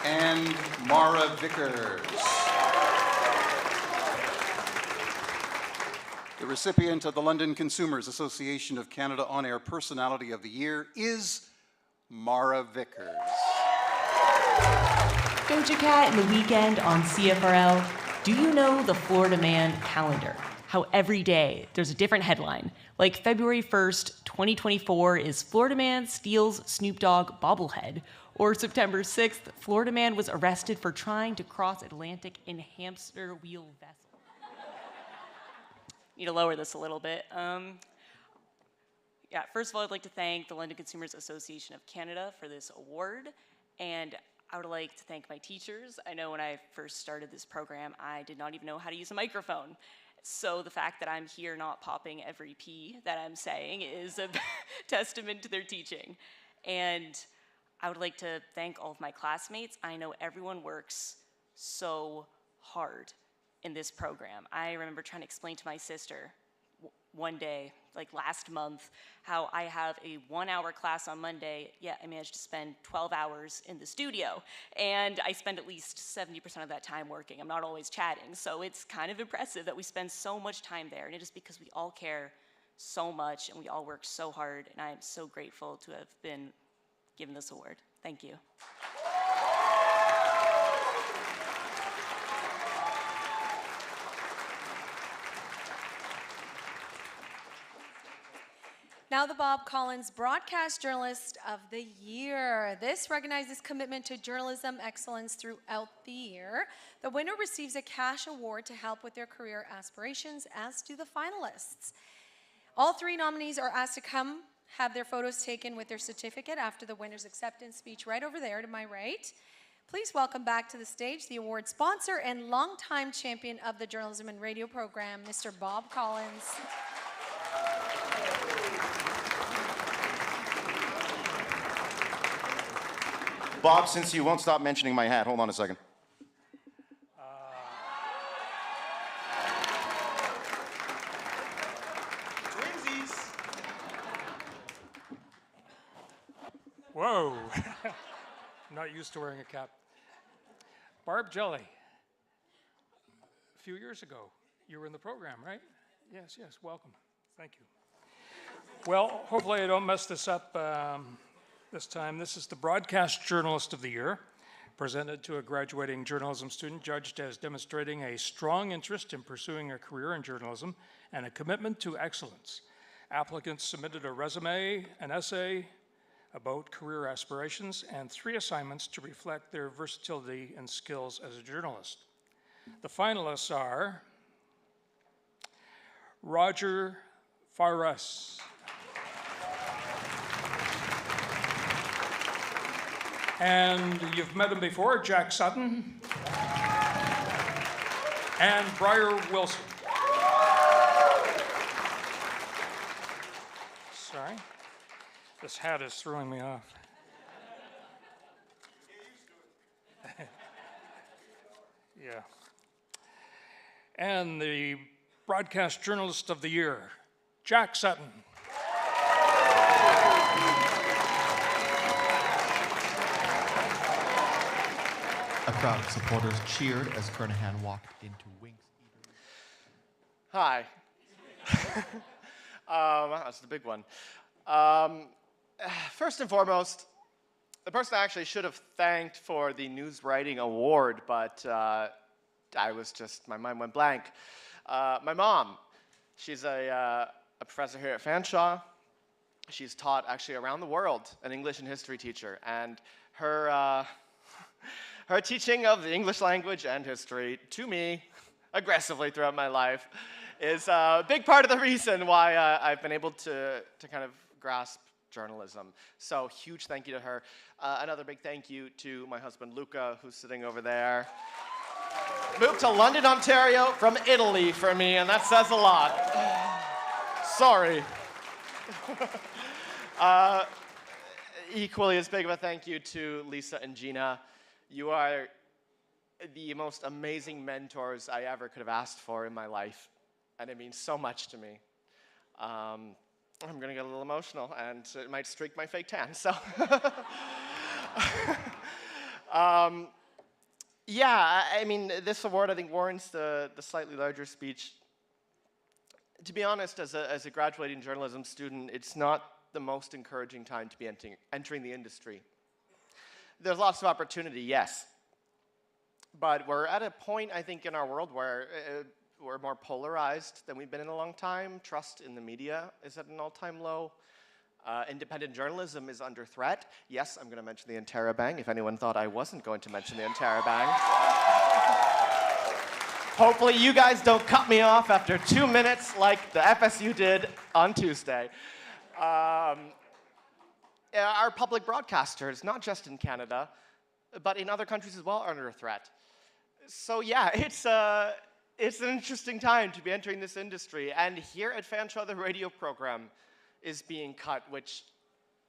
and Mara Vickers. The recipient of the London Consumers Association of Canada On-Air Personality of the Year is Mara Vickers. Doja Cat in the weekend on CFRL. Do you know the Florida Man calendar? How every day there's a different headline. Like February 1st, 2024 is Florida Man steals Snoop Dogg bobblehead. Or September 6th, Florida Man was arrested for trying to cross Atlantic in hamster wheel vessel. Need to lower this a little bit. Yeah, first of all, I'd like to thank the London Consumers Association of Canada for this award, and I would like to thank my teachers. I know when I first started this program, I did not even know how to use a microphone. So the fact that I'm here not popping every P that I'm saying is a testament to their teaching. And I would like to thank all of my classmates. I know everyone works so hard in this program. I remember trying to explain to my sister one day, like last month, how I have a 1-hour class on Monday, yet I managed to spend 12 hours in the studio. And I spend at least 70% of that time working. I'm not always chatting, so it's kind of impressive that we spend so much time there. And it is because we all care so much and we all work so hard, and I am so grateful to have been given this award. Thank you. Now the Bob Collins Broadcast Journalist of the Year. This recognizes commitment to journalism excellence throughout the year. The winner receives a cash award to help with their career aspirations, as do the finalists. All 3 nominees are asked to come have their photos taken with their certificate after the winner's acceptance speech right over there to my right. Please welcome back to the stage the award sponsor and longtime champion of the journalism and radio program, Mr. Bob Collins. Bob, since you won't stop mentioning my hat, hold on a second. Whoa. I'm not used to wearing a cap. Barb Jelly. A few years ago, you were in the program, right? Yes, yes, welcome. Thank you. Well, hopefully I don't mess this up this time. This is the Broadcast Journalist of the Year, presented to a graduating journalism student judged as demonstrating a strong interest in pursuing a career in journalism and a commitment to excellence. Applicants submitted a resume, an essay about career aspirations, and 3 assignments to reflect their versatility and skills as a journalist. The finalists are Roger Fares, and you've met him before, Jack Sutton, and Briar Wilson. Sorry, this hat is throwing me off. Yeah. And the Broadcast Journalist of the Year, Jack Sutton. A crowd of supporters cheered as Kernahan walked into Winks Eatery. Hi. That's the big one. First and foremost, the person I actually should have thanked for the News Writing Award, but my mind went blank. My mom, she's a professor here at Fanshawe. She's taught actually around the world, an English and history teacher, and her teaching of the English language and history to me aggressively throughout my life is a big part of the reason why I've been able to kind of grasp journalism. So huge thank you to her. Another big thank you to my husband Luca, who's sitting over there. Moved to London, Ontario from Italy for me, and that says a lot. Sorry. Equally as big of a thank you to Lisa and Gina. You are the most amazing mentors I ever could have asked for in my life, and it means so much to me. I'm gonna get a little emotional, and it might streak my fake tan, so. Yeah, I mean, this award, I think, warrants the slightly larger speech. To be honest, as a graduating journalism student, it's not the most encouraging time to be entering the industry. There's lots of opportunity, yes. But we're at a point, I think, in our world where we're more polarized than we've been in a long time. Trust in the media is at an all-time low. Independent journalism is under threat. Yes, I'm going to mention the Interrobang, if anyone thought I wasn't going to mention the Interrobang. Hopefully you guys don't cut me off after 2 minutes like the FSU did on Tuesday. Our public broadcasters, not just in Canada, but in other countries as well, are under threat. So yeah, it's an interesting time to be entering this industry. And here at Fanshawe, the radio program is being cut, which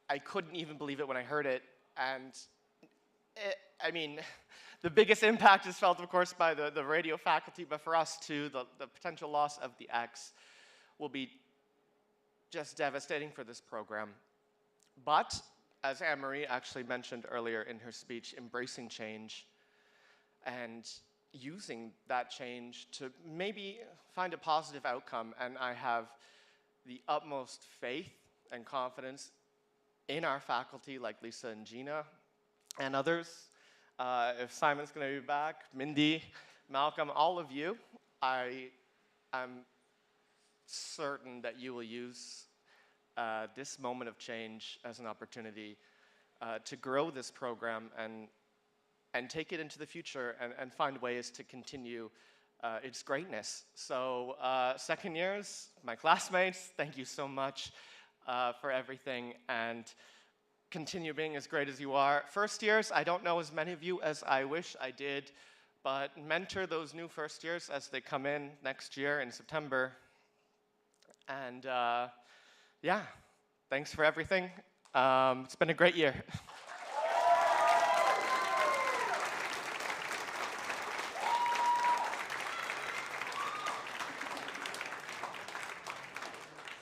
I couldn't even believe it when I heard it. And I mean, the biggest impact is felt, of course, by the radio faculty, but for us too, the potential loss of the X will be just devastating for this program. But, as Anne-Marie actually mentioned earlier in her speech, embracing change and using that change to maybe find a positive outcome. And I have the utmost faith and confidence in our faculty like Lisa and Gina and others. If Simon's going to be back, Mindy, Malcolm, all of you, I am certain that you will use this moment of change as an opportunity to grow this program and take it into the future and find ways to continue its greatness. So second years, my classmates, thank you so much for everything, and continue being as great as you are. First years, I don't know as many of you as I wish I did, but mentor those new first years as they come in next year in September. And yeah, thanks for everything. It's been a great year.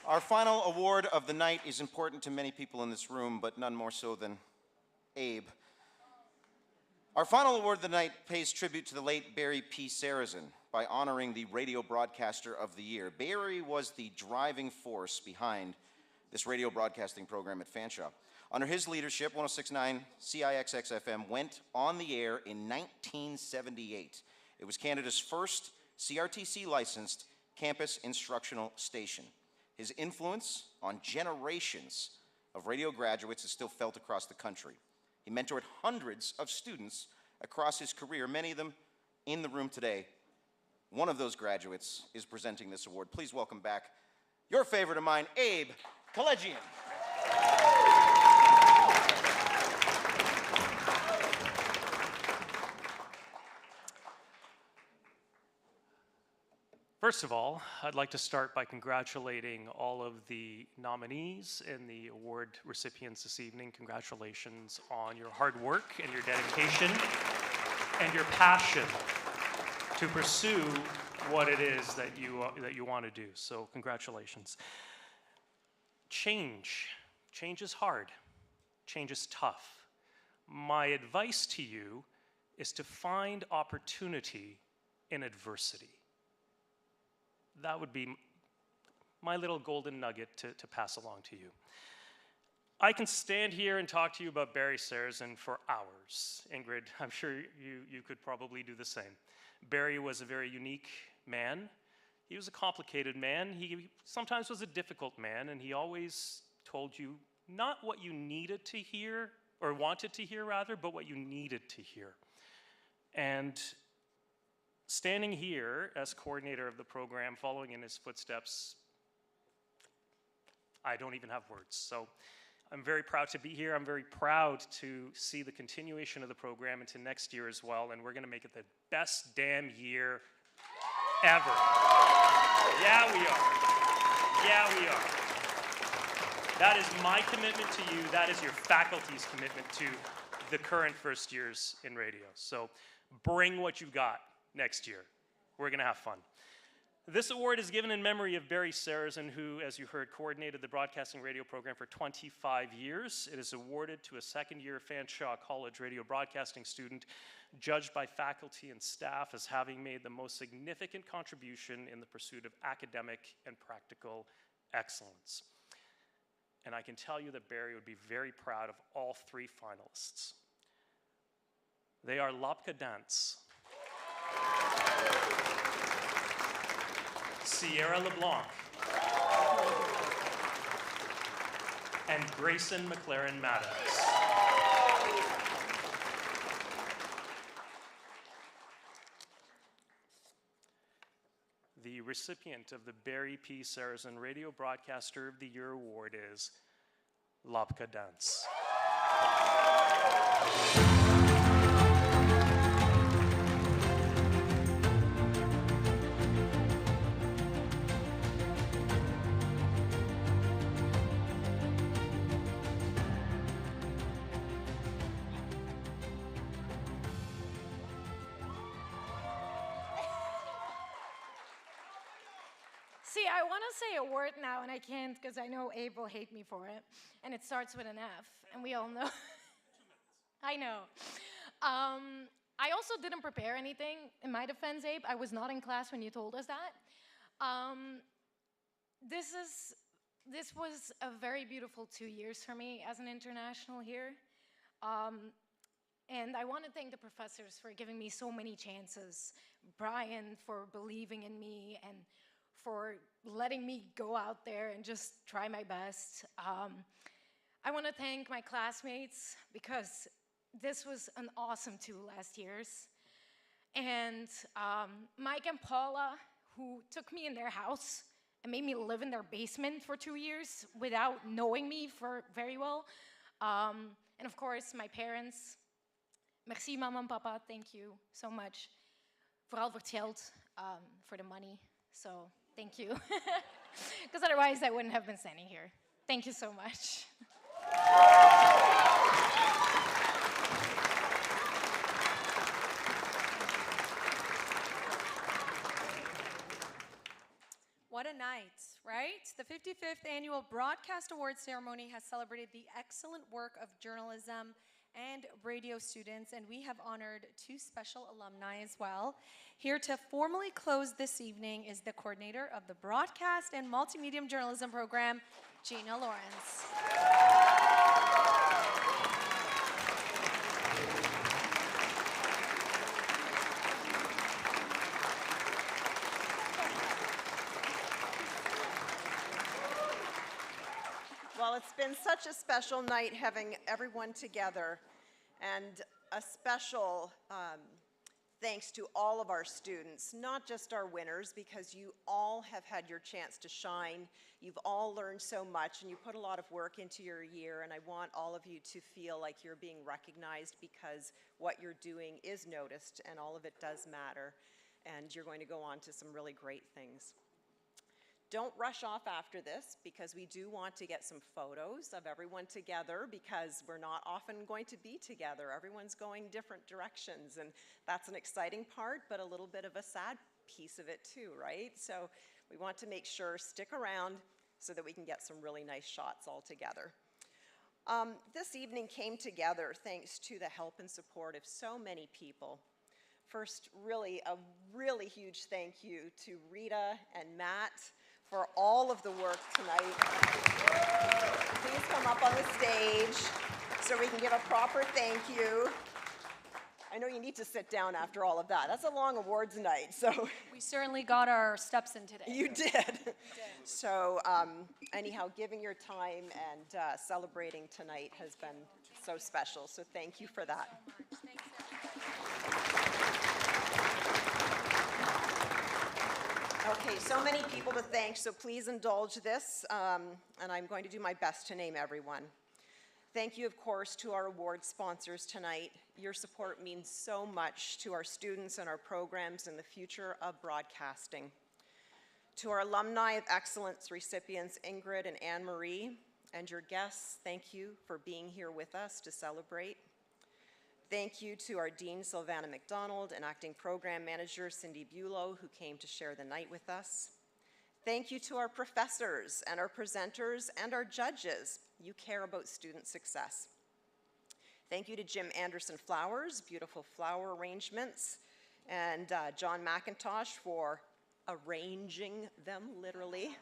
Our final award of the night is important to many people in this room, but none more so than Abe. Our final award of the night pays tribute to the late Barry P. Sarrazin by honoring the Radio Broadcaster of the Year. Barry was the driving force behind this radio broadcasting program at Fanshawe. Under his leadership, 106.9 CIXX-FM went on the air in 1978. It was Canada's first CRTC-licensed campus instructional station. His influence on generations of radio graduates is still felt across the country. He mentored hundreds of students across his career, many of them in the room today. One of those graduates is presenting this award. Please welcome back your favorite of mine, Abe Collegian. First of all, I'd like to start by congratulating all of the nominees and the award recipients this evening. Congratulations on your hard work and your dedication and your passion to pursue what it is that you want to do. So congratulations. Change is hard. Change is tough. My advice to you is to find opportunity in adversity. That would be my little golden nugget to pass along to you. I can stand here and talk to you about Barry Sarrazin for hours. Ingrid, I'm sure you could probably do the same. Barry was a very unique man. He was a complicated man. He sometimes was a difficult man, and he always told you not what you needed to hear, or wanted to hear rather, but what you needed to hear. And standing here as coordinator of the program, following in his footsteps, I don't even have words. So I'm very proud to be here. I'm very proud to see the continuation of the program into next year as well, and we're going to make it the best damn year ever. Yeah, we are. Yeah, we are. That is my commitment to you. That is your faculty's commitment to the current first years in radio. So bring what you've got next year. We're going to have fun. This award is given in memory of Barry Sarrazin, who, as you heard, coordinated the broadcasting radio program for 25 years. It is awarded to a second-year Fanshawe College radio broadcasting student, judged by faculty and staff as having made the most significant contribution in the pursuit of academic and practical excellence. And I can tell you that Barry would be very proud of all three finalists. They are Lapka Dance, Sierra LeBlanc, and Grayson McLaren Maddox. The recipient of the Barry P. Sarrazin Radio Broadcaster of the Year Award is Lapka Dance. See, I want to say a word now, and I can't because I know Abe will hate me for it. And it starts with an F, and we all know. I know. I also didn't prepare anything. In my defense, Abe, I was not in class when you told us that. This was a very beautiful 2 years for me as an international here. And I want to thank the professors for giving me so many chances. Brian for believing in me and for letting me go out there and just try my best. I want to thank my classmates because this was an awesome 2 last years. And Mike and Paula, who took me in their house and made me live in their basement for 2 years without knowing me very well. And of course, my parents. Merci, mama and papa. Thank you so much. Vooral voor het geld, for the money. So thank you. Because otherwise I wouldn't have been standing here. Thank you so much. What a night, right? The 55th Annual Broadcast Awards Ceremony has celebrated the excellent work of journalism and radio students, and we have honored 2 special alumni as well. Here to formally close this evening is the coordinator of the Broadcast and Multimedia Journalism Program, Gina Lawrence. Well, it's been such a special night having everyone together, and a special thanks to all of our students, not just our winners, because you all have had your chance to shine. You've all learned so much, and you put a lot of work into your year, and I want all of you to feel like you're being recognized because what you're doing is noticed, and all of it does matter, and you're going to go on to some really great things. Don't rush off after this, because we do want to get some photos of everyone together, because we're not often going to be together. Everyone's going different directions, and that's an exciting part, but a little bit of a sad piece of it too, right? So we want to make sure, stick around so that we can get some really nice shots all together. This evening came together thanks to the help and support of so many people. First, a really huge thank you to Rita and Matt for all of the work tonight. Please come up on the stage so we can give a proper thank you. I know you need to sit down after all of that. That's a long awards night, so. We certainly got our steps in today. You did. So anyhow, giving your time and celebrating tonight has been so special, so thank you for that. Okay, so many people to thank, so please indulge this, and I'm going to do my best to name everyone. Thank you, of course, to our award sponsors tonight. Your support means so much to our students and our programs and the future of broadcasting. To our Alumni of Excellence recipients, Ingrid and Anne-Marie, and your guests, thank you for being here with us to celebrate. Thank you to our Dean, Sylvana McDonald, and Acting Program Manager, Cindy Bulow, who came to share the night with us. Thank you to our professors and our presenters and our judges. You care about student success. Thank you to Jim Anderson Flowers, beautiful flower arrangements, and John McIntosh for arranging them, literally.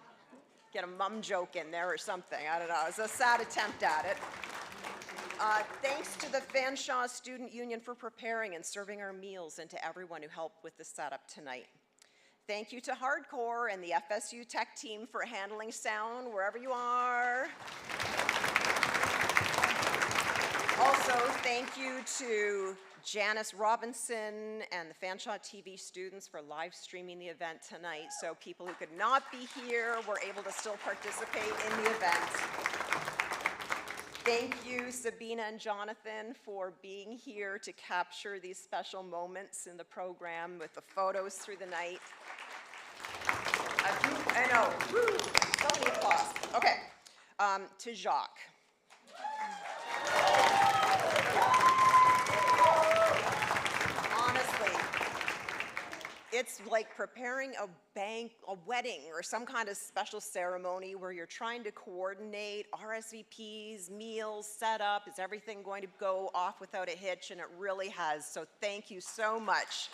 Get a mum joke in there or something, I don't know. It was a sad attempt at it. Thanks to the Fanshawe Student Union for preparing and serving our meals, and to everyone who helped with the setup tonight. Thank you to Hardcore and the FSU Tech team for handling sound wherever you are. Also, thank you to Janice Robinson and the Fanshawe TV students for live streaming the event tonight, so people who could not be here were able to still participate in the event. Thank you, Sabina and Jonathan, for being here to capture these special moments in the program with the photos through the night. I know, woo, so many applause. Okay, to Jacques. Honestly, it's like preparing a wedding or some kind of special ceremony where you're trying to coordinate RSVPs, meals, setup. Is everything going to go off without a hitch? And it really has, so thank you so much.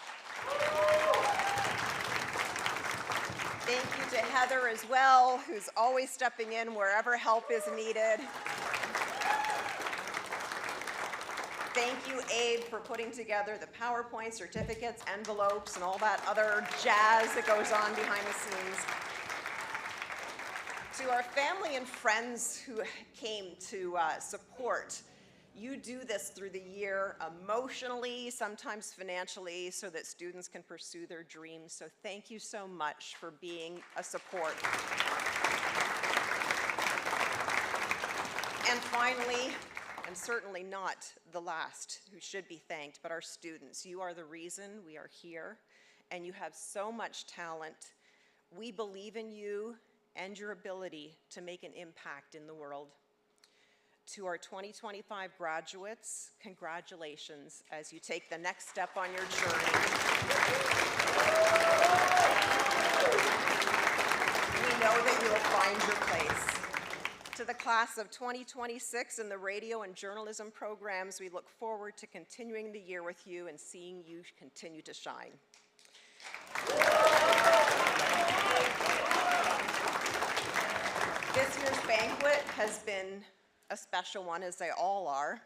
Thank you to Heather as well, who's always stepping in wherever help is needed. Thank you, Abe, for putting together the PowerPoint, certificates, envelopes, and all that other jazz that goes on behind the scenes. To our family and friends who came to support, you do this through the year emotionally, sometimes financially, so that students can pursue their dreams. So thank you so much for being a support. And finally, and certainly not the last who should be thanked, but our students. You are the reason we are here, and you have so much talent. We believe in you and your ability to make an impact in the world. To our 2025 graduates, congratulations as you take the next step on your journey. We know that you will find your place. To the class of 2026 in the radio and journalism programs, we look forward to continuing the year with you and seeing you continue to shine. This year's banquet has been a special one, as they all are.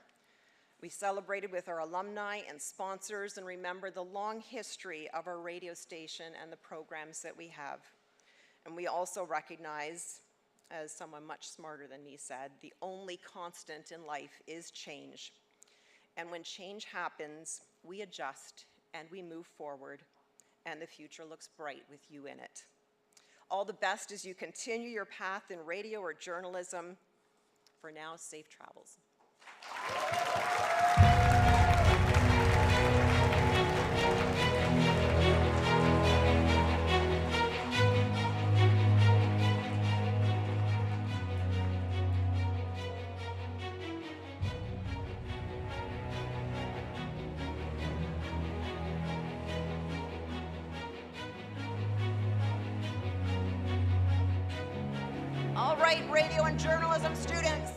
We celebrated with our alumni and sponsors and remembered the long history of our radio station and the programs that we have. And we also recognize, as someone much smarter than me said, the only constant in life is change. And when change happens, we adjust and we move forward, and the future looks bright with you in it. All the best as you continue your path in radio or journalism. For now, safe travels. All right, radio and journalism students.